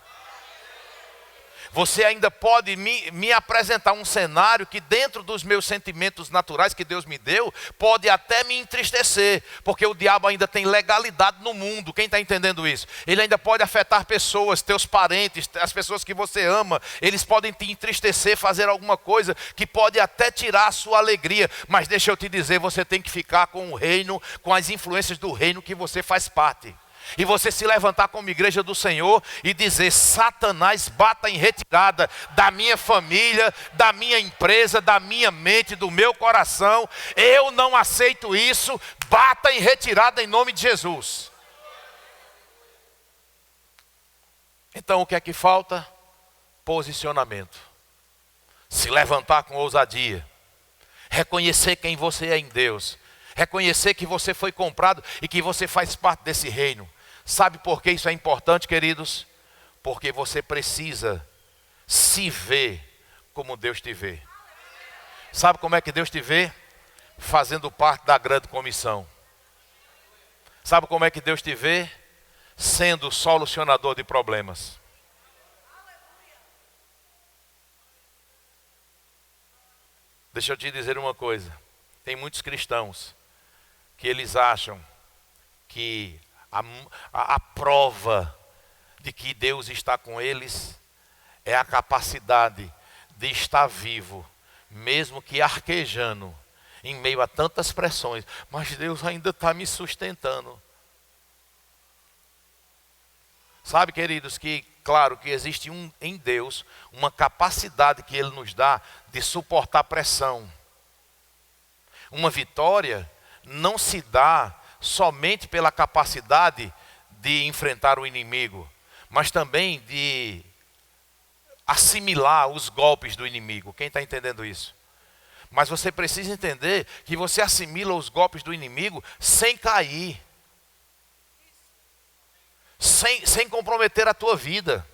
Você ainda pode me apresentar um cenário que dentro dos meus sentimentos naturais que Deus me deu, pode até me entristecer, porque o diabo ainda tem legalidade no mundo, quem está entendendo isso? Ele ainda pode afetar pessoas, teus parentes, as pessoas que você ama, eles podem te entristecer, fazer alguma coisa que pode até tirar a sua alegria, mas deixa eu te dizer, você tem que ficar com o reino, com as influências do reino que você faz parte. E você se levantar como igreja do Senhor e dizer, Satanás, bata em retirada da minha família, da minha empresa, da minha mente, do meu coração. Eu não aceito isso, bata em retirada em nome de Jesus. Então o que é que falta? Posicionamento. Se levantar com ousadia. Reconhecer quem você é em Deus. Reconhecer que você foi comprado e que você faz parte desse reino. Sabe por que isso é importante, queridos? Porque você precisa se ver como Deus te vê. Sabe como é que Deus te vê? Fazendo parte da grande comissão. Sabe como é que Deus te vê? sendo solucionador de problemas. Deixa eu te dizer uma coisa. Tem muitos cristãos que eles acham que a prova de que Deus está com eles é a capacidade de estar vivo, mesmo que arquejando, em meio a tantas pressões. Mas Deus ainda está me sustentando. Sabe, queridos, que claro que existe em Deus uma capacidade que Ele nos dá de suportar pressão. Uma vitória não se dá somente pela capacidade de enfrentar o inimigo, mas também de assimilar os golpes do inimigo. Quem está entendendo isso? Mas você precisa entender que você assimila os golpes do inimigo sem cair. Sem comprometer a tua vida.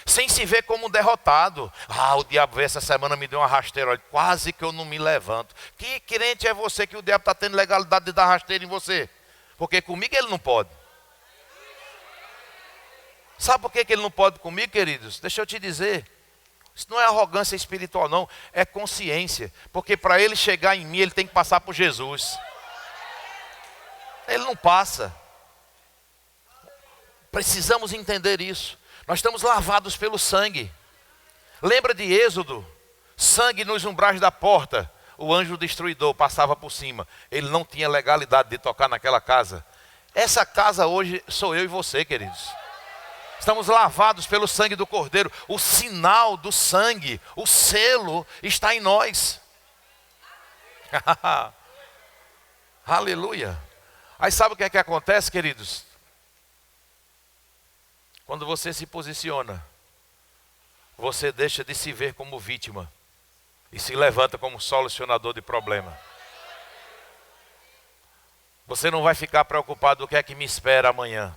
Sem se ver como um derrotado. O diabo veio essa semana, me deu uma rasteira. Olha, quase que eu não me levanto. Que crente é você que o diabo está tendo legalidade de dar rasteira em você? Porque comigo ele não pode. Sabe por que ele não pode comigo, queridos? Deixa eu te dizer. Isso não é arrogância espiritual, não. É consciência. Porque para ele chegar em mim, ele tem que passar por Jesus. Ele não passa. Precisamos entender isso. Nós estamos lavados pelo sangue. Lembra de Êxodo? Sangue nos umbrais da porta. O anjo destruidor passava por cima. Ele não tinha legalidade de tocar naquela casa. Essa casa hoje sou eu e você, queridos. Estamos lavados pelo sangue do Cordeiro. O sinal do sangue, o selo está em nós. Aleluia. Aí sabe o que é que acontece, queridos? Quando você se posiciona, você deixa de se ver como vítima e se levanta como solucionador de problema. Você não vai ficar preocupado do que é que me espera amanhã.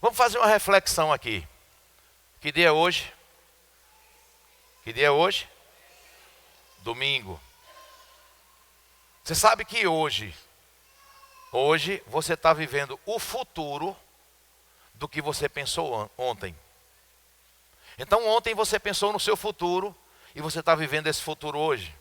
Vamos fazer uma reflexão aqui. Que dia é hoje? Que dia é hoje? Domingo. Você sabe que hoje você está vivendo o futuro do que você pensou ontem. Então ontem você pensou no seu futuro e você está vivendo esse futuro hoje.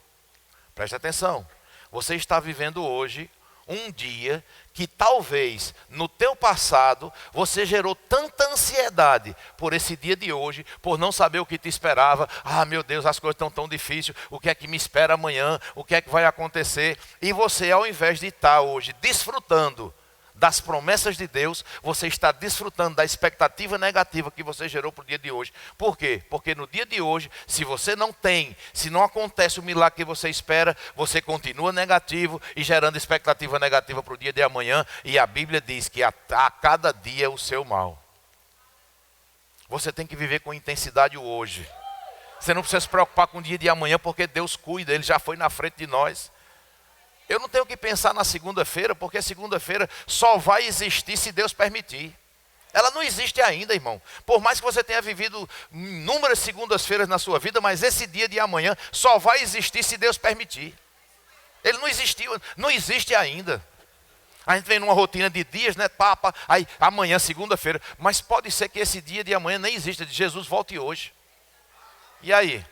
Preste atenção. Você está vivendo hoje um dia que talvez no teu passado você gerou tanta ansiedade por esse dia de hoje, por não saber o que te esperava. Meu Deus, as coisas estão tão difíceis, o que é que me espera amanhã, o que é que vai acontecer? E você, ao invés de estar hoje desfrutando das promessas de Deus, você está desfrutando da expectativa negativa que você gerou para o dia de hoje. Por quê? Porque no dia de hoje, se você não tem, se não acontece o milagre que você espera, você continua negativo e gerando expectativa negativa para o dia de amanhã. E a Bíblia diz que a cada dia o seu mal. Você tem que viver com intensidade o hoje. Você não precisa se preocupar com o dia de amanhã, porque Deus cuida, Ele já foi na frente de nós. Eu não tenho que pensar na segunda-feira, porque segunda-feira só vai existir se Deus permitir. Ela não existe ainda, irmão. Por mais que você tenha vivido inúmeras segundas-feiras na sua vida, mas esse dia de amanhã só vai existir se Deus permitir. Ele não existiu, não existe ainda. A gente vem numa rotina de dias, né? Aí amanhã, segunda-feira. Mas pode ser que esse dia de amanhã nem exista. Jesus volte hoje. E aí?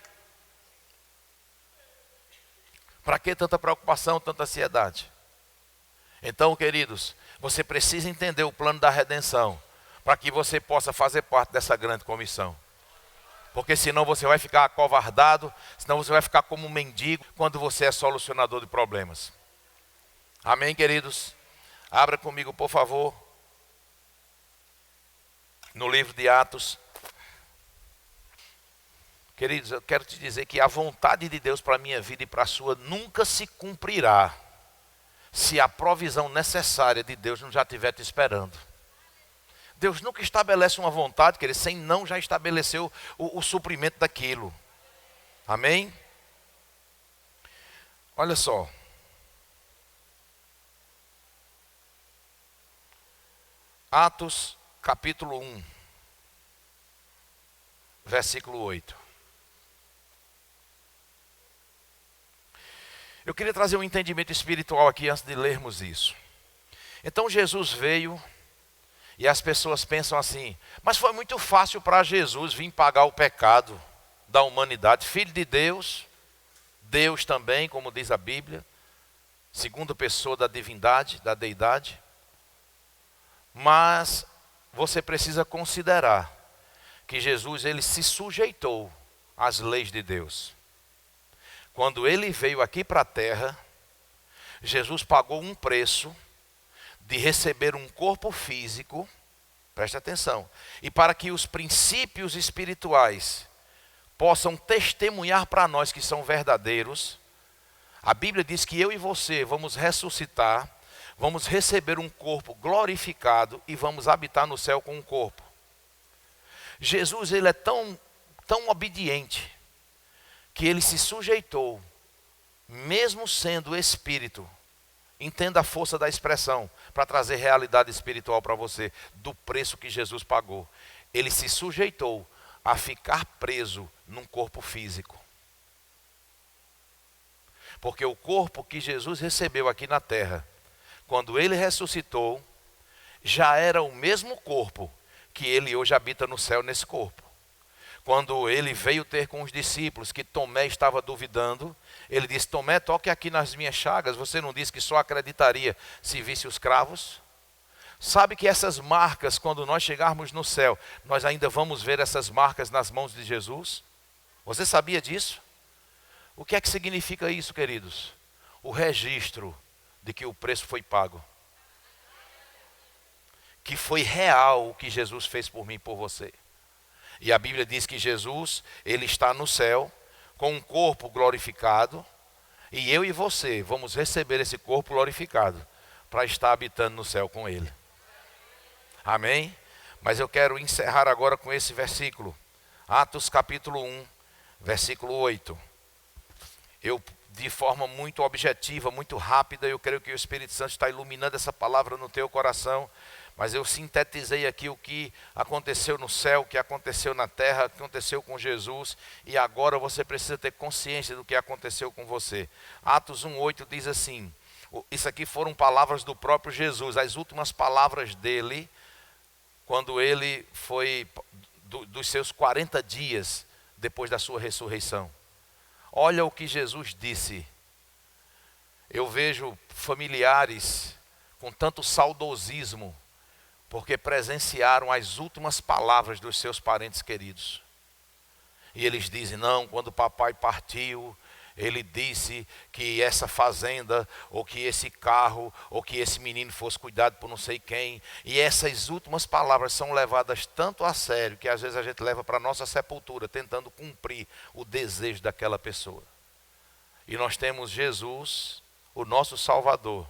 Para que tanta preocupação, tanta ansiedade? Então, queridos, você precisa entender o plano da redenção, para que você possa fazer parte dessa grande comissão. Porque senão você vai ficar acovardado, senão você vai ficar como um mendigo, quando você é solucionador de problemas. Amém, queridos? Abra comigo, por favor, no livro de Atos. Queridos, eu quero te dizer que a vontade de Deus para a minha vida e para a sua nunca se cumprirá se a provisão necessária de Deus não já estiver te esperando. Deus nunca estabelece uma vontade, querido, sem não já estabeleceu o suprimento daquilo. Amém? Olha só. Atos capítulo 1, versículo 8. Eu queria trazer um entendimento espiritual aqui antes de lermos isso. Então Jesus veio E as pessoas pensam assim, mas foi muito fácil para Jesus vir pagar o pecado da humanidade. Filho de Deus, Deus também, como diz a Bíblia, segunda pessoa da divindade, da deidade. Mas você precisa considerar que Jesus, ele se sujeitou às leis de Deus. Quando ele veio aqui para a terra, Jesus pagou um preço de receber um corpo físico, preste atenção, e para que os princípios espirituais possam testemunhar para nós que são verdadeiros, a Bíblia diz que eu e você vamos ressuscitar, vamos receber um corpo glorificado e vamos habitar no céu com um corpo. Jesus, ele é tão obediente que ele se sujeitou, mesmo sendo espírito. Entenda a força da expressão para trazer realidade espiritual para você, do preço que Jesus pagou. Ele se sujeitou a ficar preso num corpo físico. Porque o corpo que Jesus recebeu aqui na terra, quando ele ressuscitou, já era o mesmo corpo que ele hoje habita no céu nesse corpo. Quando ele veio ter com os discípulos, que Tomé estava duvidando, ele disse, Tomé, toque aqui nas minhas chagas, você não disse que só acreditaria se visse os cravos? Sabe que essas marcas, quando nós chegarmos no céu, nós ainda vamos ver essas marcas nas mãos de Jesus? Você sabia disso? O que é que significa isso, queridos? O registro de que o preço foi pago. Que foi real o que Jesus fez por mim e por você. E a Bíblia diz que Jesus, ele está no céu, com um corpo glorificado, e eu e você vamos receber esse corpo glorificado, para estar habitando no céu com ele. Amém? Mas eu quero encerrar agora com esse versículo. Atos capítulo 1, versículo 8. Eu, de forma muito objetiva, muito rápida, eu creio que o Espírito Santo está iluminando essa palavra no teu coração, mas eu sintetizei aqui o que aconteceu no céu, o que aconteceu na terra, o que aconteceu com Jesus, e agora você precisa ter consciência do que aconteceu com você. Atos 1:8 diz assim, isso aqui foram palavras do próprio Jesus, as últimas palavras dele, quando ele foi dos seus 40 dias depois da sua ressurreição. Olha o que Jesus disse. Eu vejo familiares com tanto saudosismo, porque presenciaram as últimas palavras dos seus parentes queridos. E eles dizem, não, quando o papai partiu, ele disse que essa fazenda, ou que esse carro, ou que esse menino fosse cuidado por não sei quem. E essas últimas palavras são levadas tanto a sério, que às vezes a gente leva para a nossa sepultura, tentando cumprir o desejo daquela pessoa. E nós temos Jesus, o nosso Salvador,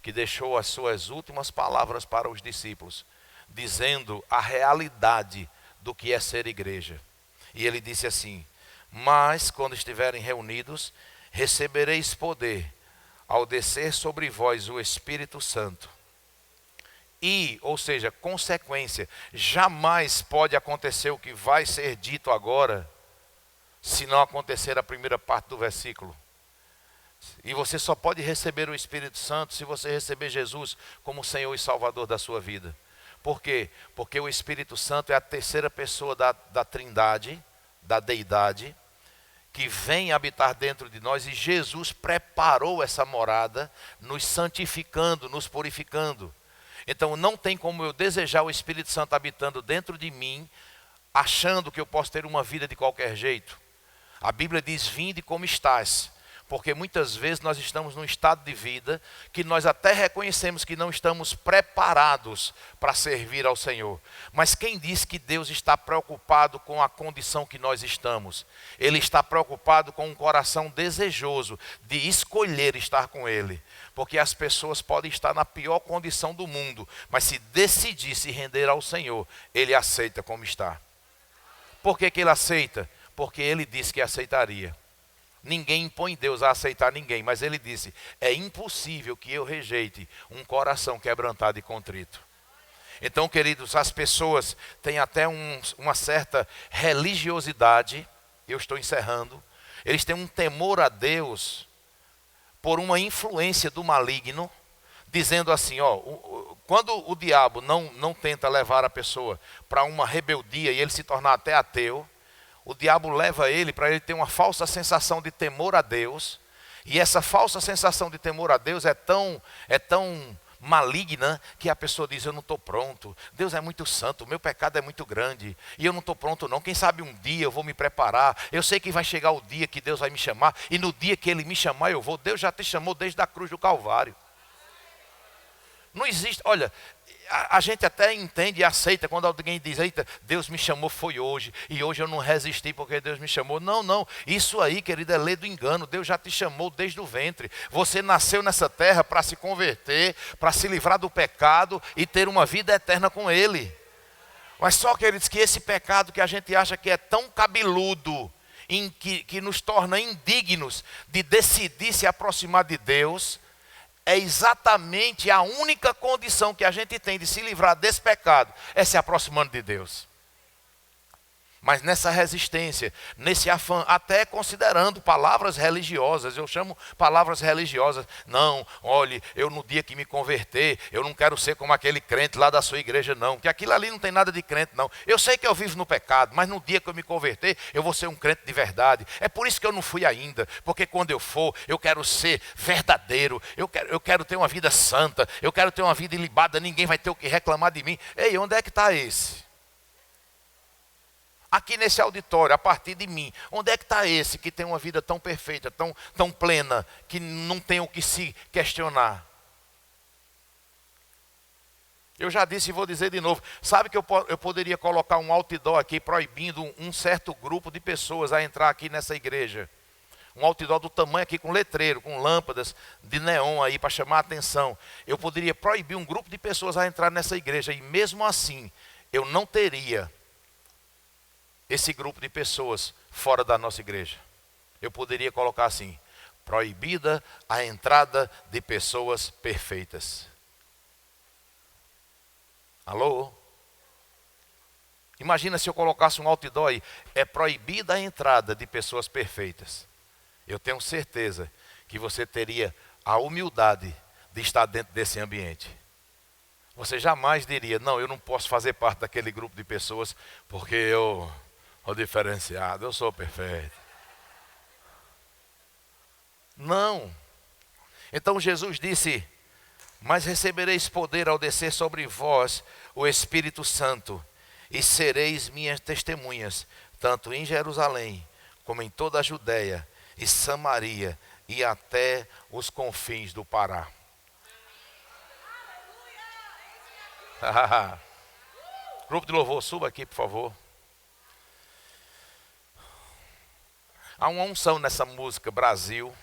que deixou as suas últimas palavras para os discípulos, dizendo a realidade do que é ser igreja. E ele disse assim, mas quando estiverem reunidos, recebereis poder, ao descer sobre vós o Espírito Santo. E, ou seja, consequência, jamais pode acontecer o que vai ser dito agora, se não acontecer a primeira parte do versículo. E você só pode receber o Espírito Santo se você receber Jesus como Senhor e Salvador da sua vida. Por quê? Porque o Espírito Santo é a terceira pessoa da Trindade, da deidade, que vem habitar dentro de nós, e Jesus preparou essa morada, nos santificando, nos purificando. Então não tem como eu desejar o Espírito Santo habitando dentro de mim, achando que eu posso ter uma vida de qualquer jeito. A Bíblia diz, vinde como estás. Porque muitas vezes nós estamos num estado de vida que nós até reconhecemos que não estamos preparados para servir ao Senhor. Mas quem diz que Deus está preocupado com a condição que nós estamos? Ele está preocupado com um coração desejoso de escolher estar com Ele. Porque as pessoas podem estar na pior condição do mundo, mas se decidir se render ao Senhor, Ele aceita como está. Por que Ele aceita? Porque Ele disse que aceitaria. Ninguém impõe Deus a aceitar ninguém, mas ele disse, é impossível que eu rejeite um coração quebrantado e contrito. Então, queridos, as pessoas têm até uma certa religiosidade, eu estou encerrando, eles têm um temor a Deus por uma influência do maligno, dizendo assim, Quando o diabo não tenta levar a pessoa para uma rebeldia e ele se tornar até ateu, o diabo leva ele para ele ter uma falsa sensação de temor a Deus. E essa falsa sensação de temor a Deus é tão maligna que a pessoa diz: eu não estou pronto, Deus é muito santo, o meu pecado é muito grande e eu não estou pronto não, quem sabe um dia eu vou me preparar, eu sei que vai chegar o dia que Deus vai me chamar e no dia que Ele me chamar eu vou. Deus já te chamou desde a cruz do Calvário. Não existe, olha, a gente até entende e aceita quando alguém diz: eita, Deus me chamou foi hoje, e hoje eu não resisti porque Deus me chamou. Não, isso aí, querido, é lei do engano. Deus já te chamou desde o ventre. Você nasceu nessa terra para se converter, para se livrar do pecado e ter uma vida eterna com Ele. Mas só, queridos, que esse pecado que a gente acha que é tão cabeludo, que nos torna indignos de decidir se aproximar de Deus, é exatamente a única condição que a gente tem de se livrar desse pecado, é se aproximando de Deus. Mas nessa resistência, nesse afã, até considerando palavras religiosas, eu chamo palavras religiosas. Não, olhe, eu no dia que me converter, eu não quero ser como aquele crente lá da sua igreja não, porque aquilo ali não tem nada de crente não. Eu sei que eu vivo no pecado, mas no dia que eu me converter, eu vou ser um crente de verdade. É por isso que eu não fui ainda, porque quando eu for, eu quero ser verdadeiro, eu quero ter uma vida santa, eu quero ter uma vida ilibada, ninguém vai ter o que reclamar de mim. Ei, onde é que está esse? Aqui nesse auditório, a partir de mim, onde é que está esse que tem uma vida tão perfeita, tão plena, que não tem o que se questionar? Eu já disse e vou dizer de novo. Sabe que eu poderia colocar um outdoor aqui proibindo um certo grupo de pessoas a entrar aqui nessa igreja? Um outdoor do tamanho aqui, com letreiro, com lâmpadas de neon aí para chamar a atenção. Eu poderia proibir um grupo de pessoas a entrar nessa igreja e mesmo assim eu não teria esse grupo de pessoas fora da nossa igreja. Eu poderia colocar assim: proibida a entrada de pessoas perfeitas. Alô? Imagina se eu colocasse um outdoor aí: é proibida a entrada de pessoas perfeitas. Eu tenho certeza que você teria a humildade de estar dentro desse ambiente. Você jamais diria: não, eu não posso fazer parte daquele grupo de pessoas porque eu sou diferenciado, eu sou perfeito. Não. Então Jesus disse: mas recebereis poder ao descer sobre vós o Espírito Santo, e sereis minhas testemunhas, tanto em Jerusalém, como em toda a Judéia e Samaria, e até os confins do Pará. Grupo de louvor, suba aqui, por favor. Há uma unção nessa música, Brasil.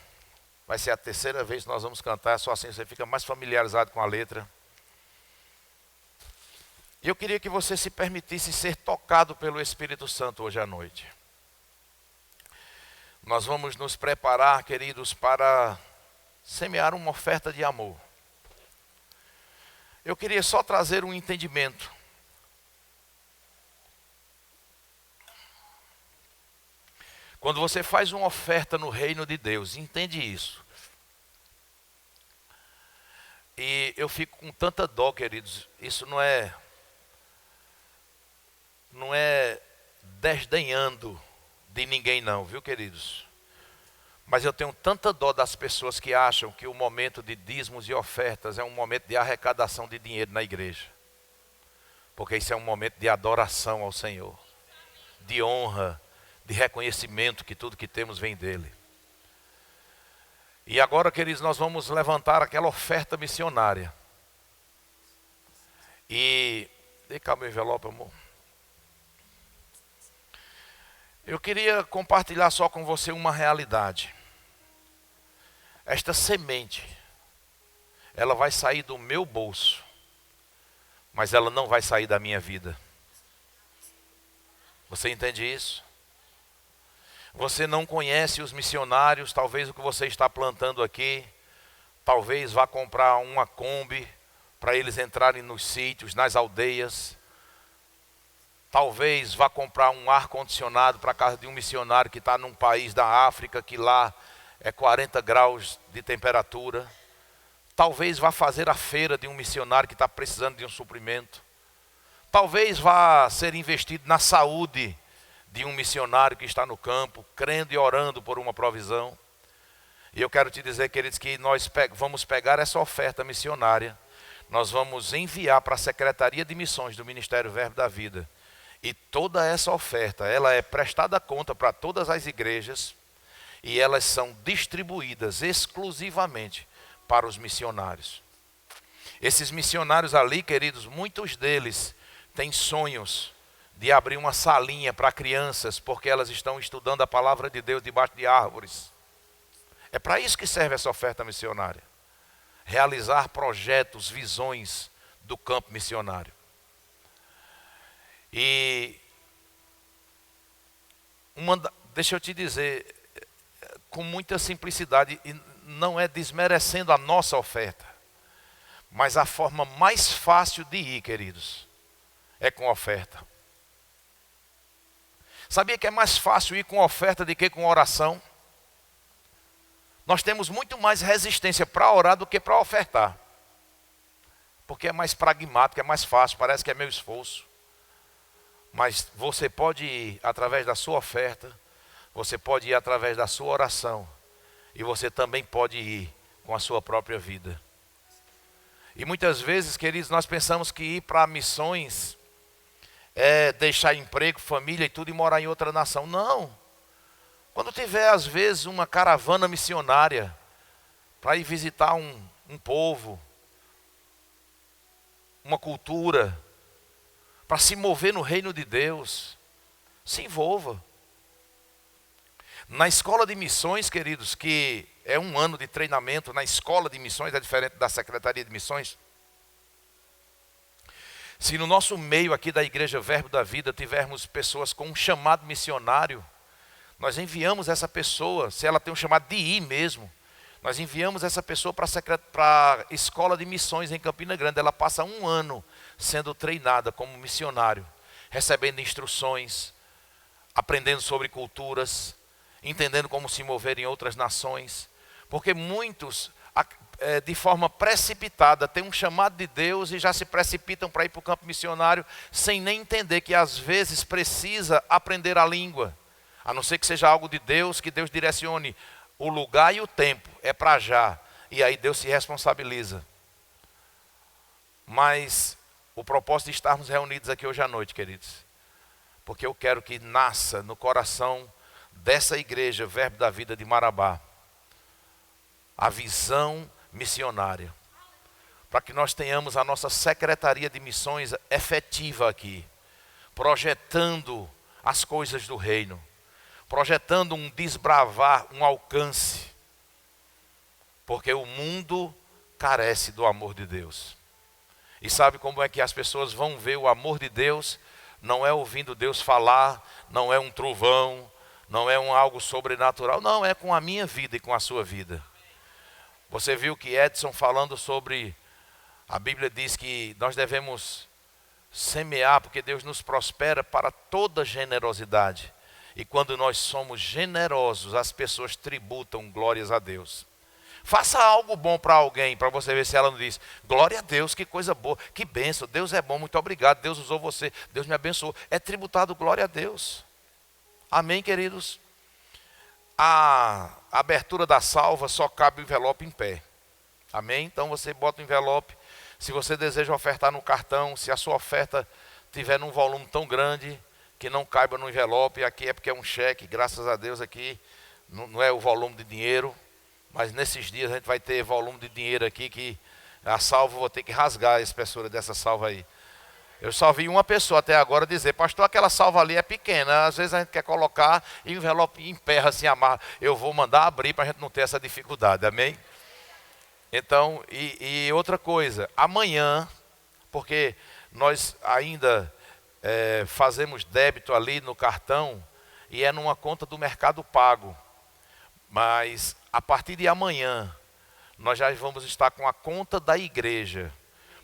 Vai ser a terceira vez que nós vamos cantar, só assim você fica mais familiarizado com a letra. E eu queria que você se permitisse ser tocado pelo Espírito Santo hoje à noite. Nós vamos nos preparar, queridos, para semear uma oferta de amor. Eu queria só trazer um entendimento. Quando você faz uma oferta no reino de Deus, entende isso. E eu fico com tanta dó, queridos. Isso não é desdenhando de ninguém não, viu, queridos? Mas eu tenho tanta dó das pessoas que acham que o momento de dízimos e ofertas é um momento de arrecadação de dinheiro na igreja. Porque isso é um momento de adoração ao Senhor, de honra, de reconhecimento que tudo que temos vem dele. E agora, queridos, nós vamos levantar aquela oferta missionária. E dê cá meu envelope, amor. Eu queria compartilhar só com você uma realidade. Esta semente, ela vai sair do meu bolso, mas ela não vai sair da minha vida. Você entende isso? Você não conhece os missionários, talvez o que você está plantando aqui, talvez vá comprar uma Kombi para eles entrarem nos sítios, nas aldeias. Talvez vá comprar um ar-condicionado para a casa de um missionário que está num país da África, que lá é 40 graus de temperatura. Talvez vá fazer a feira de um missionário que está precisando de um suprimento. Talvez vá ser investido na saúde de um missionário que está no campo, crendo e orando por uma provisão. E eu quero te dizer, queridos, que nós vamos pegar essa oferta missionária, nós vamos enviar para a Secretaria de Missões do Ministério Verbo da Vida. E toda essa oferta, ela é prestada conta para todas as igrejas e elas são distribuídas exclusivamente para os missionários. Esses missionários ali, queridos, muitos deles têm sonhos de abrir uma salinha para crianças, porque elas estão estudando a palavra de Deus debaixo de árvores. É para isso que serve essa oferta missionária. Realizar projetos, visões do campo missionário. E deixa eu te dizer, com muita simplicidade, e não é desmerecendo a nossa oferta, mas a forma mais fácil de ir, queridos, é com oferta. Sabia que é mais fácil ir com oferta do que com oração? Nós temos muito mais resistência para orar do que para ofertar. Porque é mais pragmático, é mais fácil, parece que é meu esforço. Mas você pode ir através da sua oferta, você pode ir através da sua oração, e você também pode ir com a sua própria vida. E muitas vezes, queridos, nós pensamos que ir para missões é deixar emprego, família e tudo e morar em outra nação. Não. Quando tiver, às vezes, uma caravana missionária para ir visitar um povo, uma cultura, para se mover no reino de Deus, se envolva. Na escola de missões, queridos, que é um ano de treinamento, na escola de missões, é diferente da Secretaria de Missões. Se no nosso meio aqui da Igreja Verbo da Vida tivermos pessoas com um chamado missionário, nós enviamos essa pessoa, se ela tem um chamado de ir mesmo, nós enviamos essa pessoa para a escola de missões em Campina Grande. Ela passa um ano sendo treinada como missionário, recebendo instruções, aprendendo sobre culturas, entendendo como se mover em outras nações. Porque muitos, de forma precipitada, têm um chamado de Deus e já se precipitam para ir para o campo missionário, sem nem entender que às vezes precisa aprender a língua. A não ser que seja algo de Deus, que Deus direcione o lugar e o tempo, é para já. E aí Deus se responsabiliza. Mas o propósito de estarmos reunidos aqui hoje à noite, queridos, porque eu quero que nasça no coração dessa igreja, Verbo da Vida de Marabá, a visão missionária. Para que nós tenhamos a nossa Secretaria de Missões efetiva aqui, projetando as coisas do reino, projetando um desbravar, um alcance, porque o mundo carece do amor de Deus. E sabe como é que as pessoas vão ver o amor de Deus? Não é ouvindo Deus falar, não é um trovão, não é algo sobrenatural, não, é com a minha vida e com a sua vida. Você viu que Edson falando sobre, a Bíblia diz que nós devemos semear, porque Deus nos prospera para toda generosidade. E quando nós somos generosos, as pessoas tributam glórias a Deus. Faça algo bom para alguém, para você ver se ela não diz, glória a Deus, que coisa boa, que bênção, Deus é bom, muito obrigado, Deus usou você, Deus me abençoou. É tributado glória a Deus. Amém, queridos? A abertura da salva só cabe o envelope em pé. Amém? Então você bota o envelope. Se você deseja ofertar no cartão, se a sua oferta tiver num volume tão grande que não caiba no envelope, aqui é porque é um cheque, graças a Deus aqui, não é o volume de dinheiro, mas nesses dias a gente vai ter volume de dinheiro aqui, que a salva, vou ter que rasgar a espessura dessa salva aí. Eu só vi uma pessoa até agora dizer, pastor, aquela salva ali é pequena, às vezes a gente quer colocar e o envelope emperra assim, amarra. Eu vou mandar abrir para a gente não ter essa dificuldade, amém? Então, e outra coisa, amanhã, porque nós ainda fazemos débito ali no cartão e é numa conta do Mercado Pago, mas a partir de amanhã nós já vamos estar com a conta da igreja,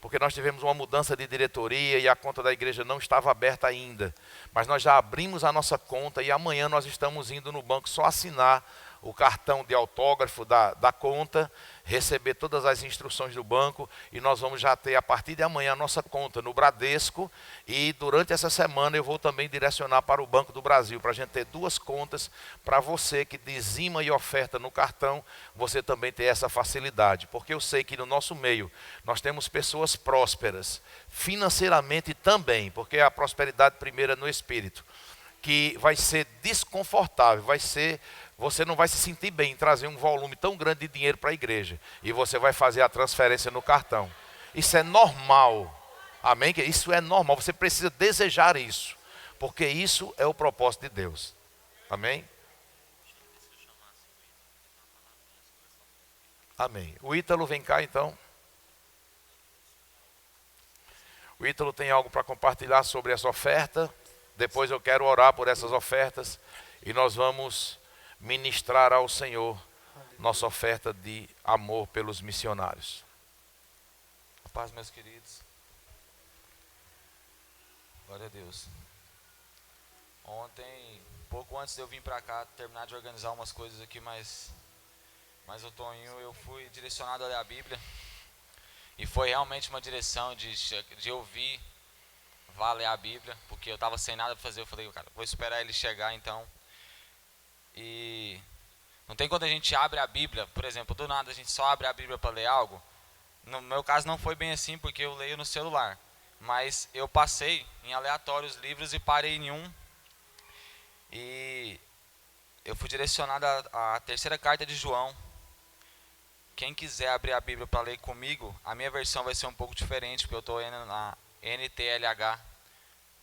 porque nós tivemos uma mudança de diretoria e a conta da igreja não estava aberta ainda, mas nós já abrimos a nossa conta e amanhã nós estamos indo no banco só assinar o cartão de autógrafo da conta, receber todas as instruções do banco, e nós vamos já ter a partir de amanhã a nossa conta no Bradesco, e durante essa semana eu vou também direcionar para o Banco do Brasil, para a gente ter 2 contas, para você que dizima e oferta no cartão, você também ter essa facilidade, porque eu sei que no nosso meio nós temos pessoas prósperas, financeiramente também, porque a prosperidade primeira no espírito, que vai ser desconfortável, você não vai se sentir bem em trazer um volume tão grande de dinheiro para a igreja, e você vai fazer a transferência no cartão. Isso é normal, amém? Isso é normal, você precisa desejar isso, porque isso é o propósito de Deus, amém? Amém. O Ítalo vem cá então. O Ítalo tem algo para compartilhar sobre essa oferta. Depois eu quero orar por essas ofertas e nós vamos ministrar ao Senhor nossa oferta de amor pelos missionários.
A paz, meus queridos. Glória a Deus. Ontem, pouco antes de eu vir para cá, terminar de organizar umas coisas aqui, mas o Toninho, eu fui direcionado a ler a Bíblia. E foi realmente uma direção de ouvir, vá ler a Bíblia, porque eu estava sem nada para fazer. Eu falei, cara, vou esperar ele chegar então. E não tem quando a gente abre a Bíblia, por exemplo, do nada a gente só abre a Bíblia para ler algo. No meu caso não foi bem assim, porque eu leio no celular. Mas eu passei em aleatórios livros e parei em um. E eu fui direcionado à terceira carta de João. Quem quiser abrir a Bíblia para ler comigo, a minha versão vai ser um pouco diferente, porque eu estou indo na NTLH,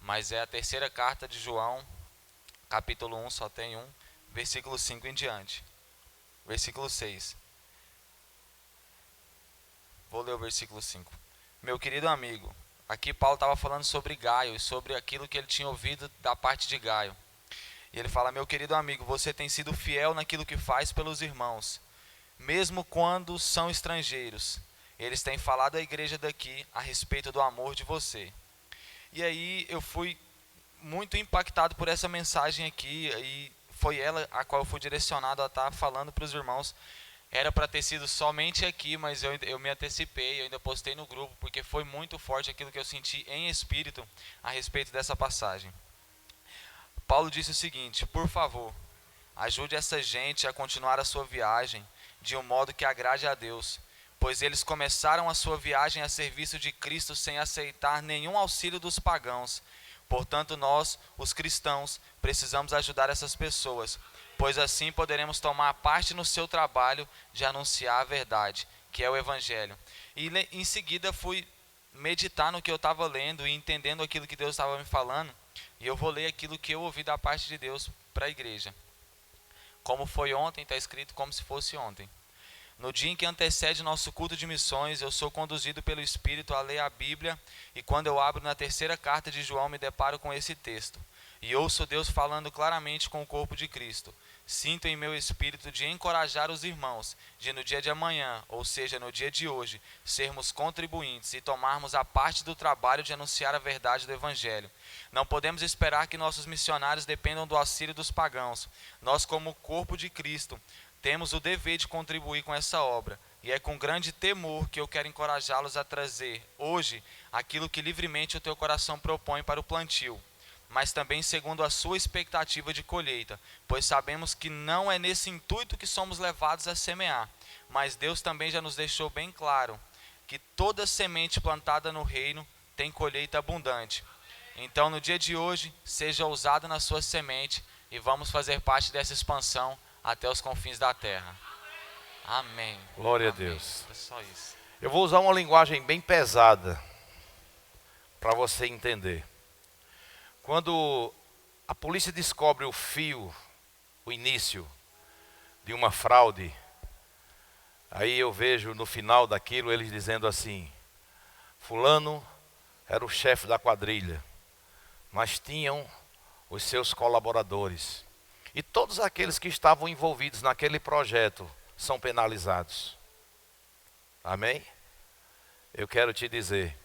mas é a terceira carta de João, capítulo 1, só tem um, versículo 5 em diante. Versículo 6. Vou ler o versículo 5. Meu querido amigo, aqui Paulo estava falando sobre Gaio e sobre aquilo que ele tinha ouvido da parte de Gaio. E ele fala, meu querido amigo, você tem sido fiel naquilo que faz pelos irmãos, mesmo quando são estrangeiros. Eles têm falado à igreja daqui a respeito do amor de você. E aí eu fui muito impactado por essa mensagem aqui, e foi ela a qual eu fui direcionado a estar falando para os irmãos. Era para ter sido somente aqui, mas eu me antecipei, eu ainda postei no grupo, porque foi muito forte aquilo que eu senti em espírito a respeito dessa passagem. Paulo disse o seguinte, por favor, ajude essa gente a continuar a sua viagem de um modo que agrade a Deus, pois eles começaram a sua viagem a serviço de Cristo sem aceitar nenhum auxílio dos pagãos. Portanto, nós, os cristãos, precisamos ajudar essas pessoas, pois assim poderemos tomar parte no seu trabalho de anunciar a verdade, que é o Evangelho. E em seguida fui meditar no que eu estava lendo e entendendo aquilo que Deus estava me falando, e eu vou ler aquilo que eu ouvi da parte de Deus para a igreja. Como foi ontem, está escrito como se fosse ontem. No dia em que antecede nosso culto de missões, eu sou conduzido pelo Espírito a ler a Bíblia, e quando eu abro na terceira carta de João, me deparo com esse texto. E ouço Deus falando claramente com o corpo de Cristo. Sinto em meu espírito de encorajar os irmãos, de no dia de amanhã, ou seja, no dia de hoje, sermos contribuintes e tomarmos a parte do trabalho de anunciar a verdade do Evangelho. Não podemos esperar que nossos missionários dependam do auxílio dos pagãos. Nós, como corpo de Cristo, temos o dever de contribuir com essa obra. E é com grande temor que eu quero encorajá-los a trazer, hoje, aquilo que livremente o teu coração propõe para o plantio, mas também segundo a sua expectativa de colheita, pois sabemos que não é nesse intuito que somos levados a semear, mas Deus também já nos deixou bem claro que toda semente plantada no reino tem colheita abundante. Então, no dia de hoje, seja ousado na sua semente e vamos fazer parte dessa expansão até os confins da terra. Amém.
Glória
Amém.
a Deus.
É só isso.
Eu vou usar uma linguagem bem pesada para você entender. Quando a polícia descobre o fio, o início de uma fraude, aí eu vejo no final daquilo eles dizendo assim, fulano era o chefe da quadrilha, mas tinham os seus colaboradores. E todos aqueles que estavam envolvidos naquele projeto são penalizados. Amém? Eu quero te dizer,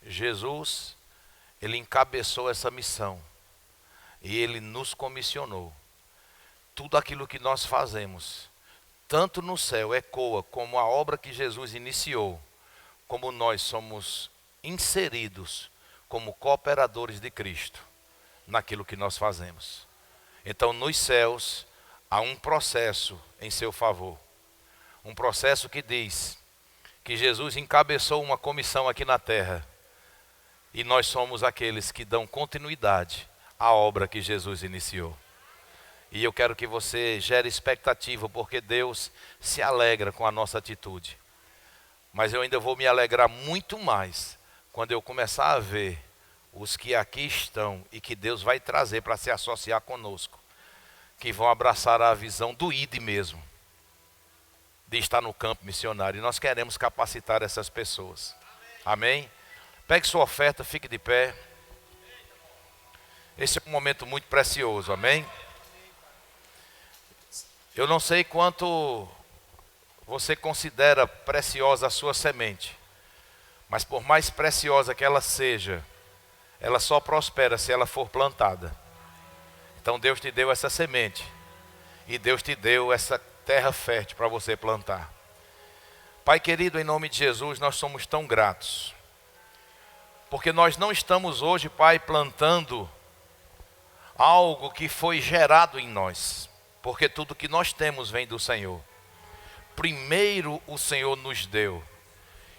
Jesus, ele encabeçou essa missão e ele nos comissionou. tudo aquilo que nós fazemos, tanto no céu, ecoa como a obra que Jesus iniciou, como nós somos inseridos como cooperadores de Cristo naquilo que nós fazemos. Então, nos céus, há um processo em seu favor. Um processo que diz que Jesus encabeçou uma comissão aqui na terra. E nós somos aqueles que dão continuidade à obra que Jesus iniciou. E eu quero que você gere expectativa, porque Deus se alegra com a nossa atitude. Mas eu ainda vou me alegrar muito mais quando eu começar a ver os que aqui estão e que Deus vai trazer para se associar conosco, que vão abraçar a visão do ID mesmo, de estar no campo missionário. E nós queremos capacitar essas pessoas. Amém? Pegue sua oferta, fique de pé. Esse é um momento muito precioso, amém? Eu não sei quanto você considera preciosa a sua semente, mas por mais preciosa que ela seja, ela só prospera se ela for plantada. Então Deus te deu essa semente, e Deus te deu essa terra fértil para você plantar. Pai querido, em nome de Jesus, nós somos tão gratos, porque nós não estamos hoje, Pai, plantando algo que foi gerado em nós, porque tudo que nós temos vem do Senhor. Primeiro o Senhor nos deu,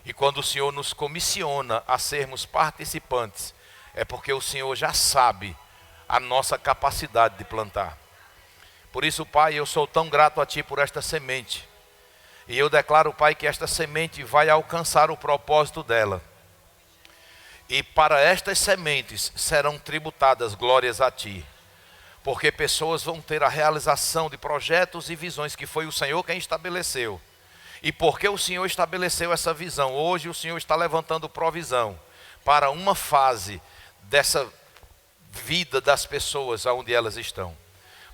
e quando o Senhor nos comissiona a sermos participantes, é porque o Senhor já sabe a nossa capacidade de plantar. Por isso, Pai, eu sou tão grato a Ti por esta semente, e eu declaro, Pai, que esta semente vai alcançar o propósito dela, e para estas sementes serão tributadas glórias a Ti, porque pessoas vão ter a realização de projetos e visões que foi o Senhor quem estabeleceu. E porque o Senhor estabeleceu essa visão, hoje o Senhor está levantando provisão para uma fase dessa vida das pessoas aonde elas estão.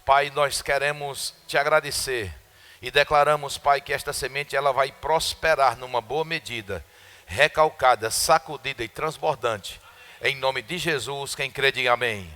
Pai, nós queremos Te agradecer e declaramos, Pai, que esta semente ela vai prosperar numa boa medida, recalcada, sacudida e transbordante. Em nome de Jesus, quem crê diga amém.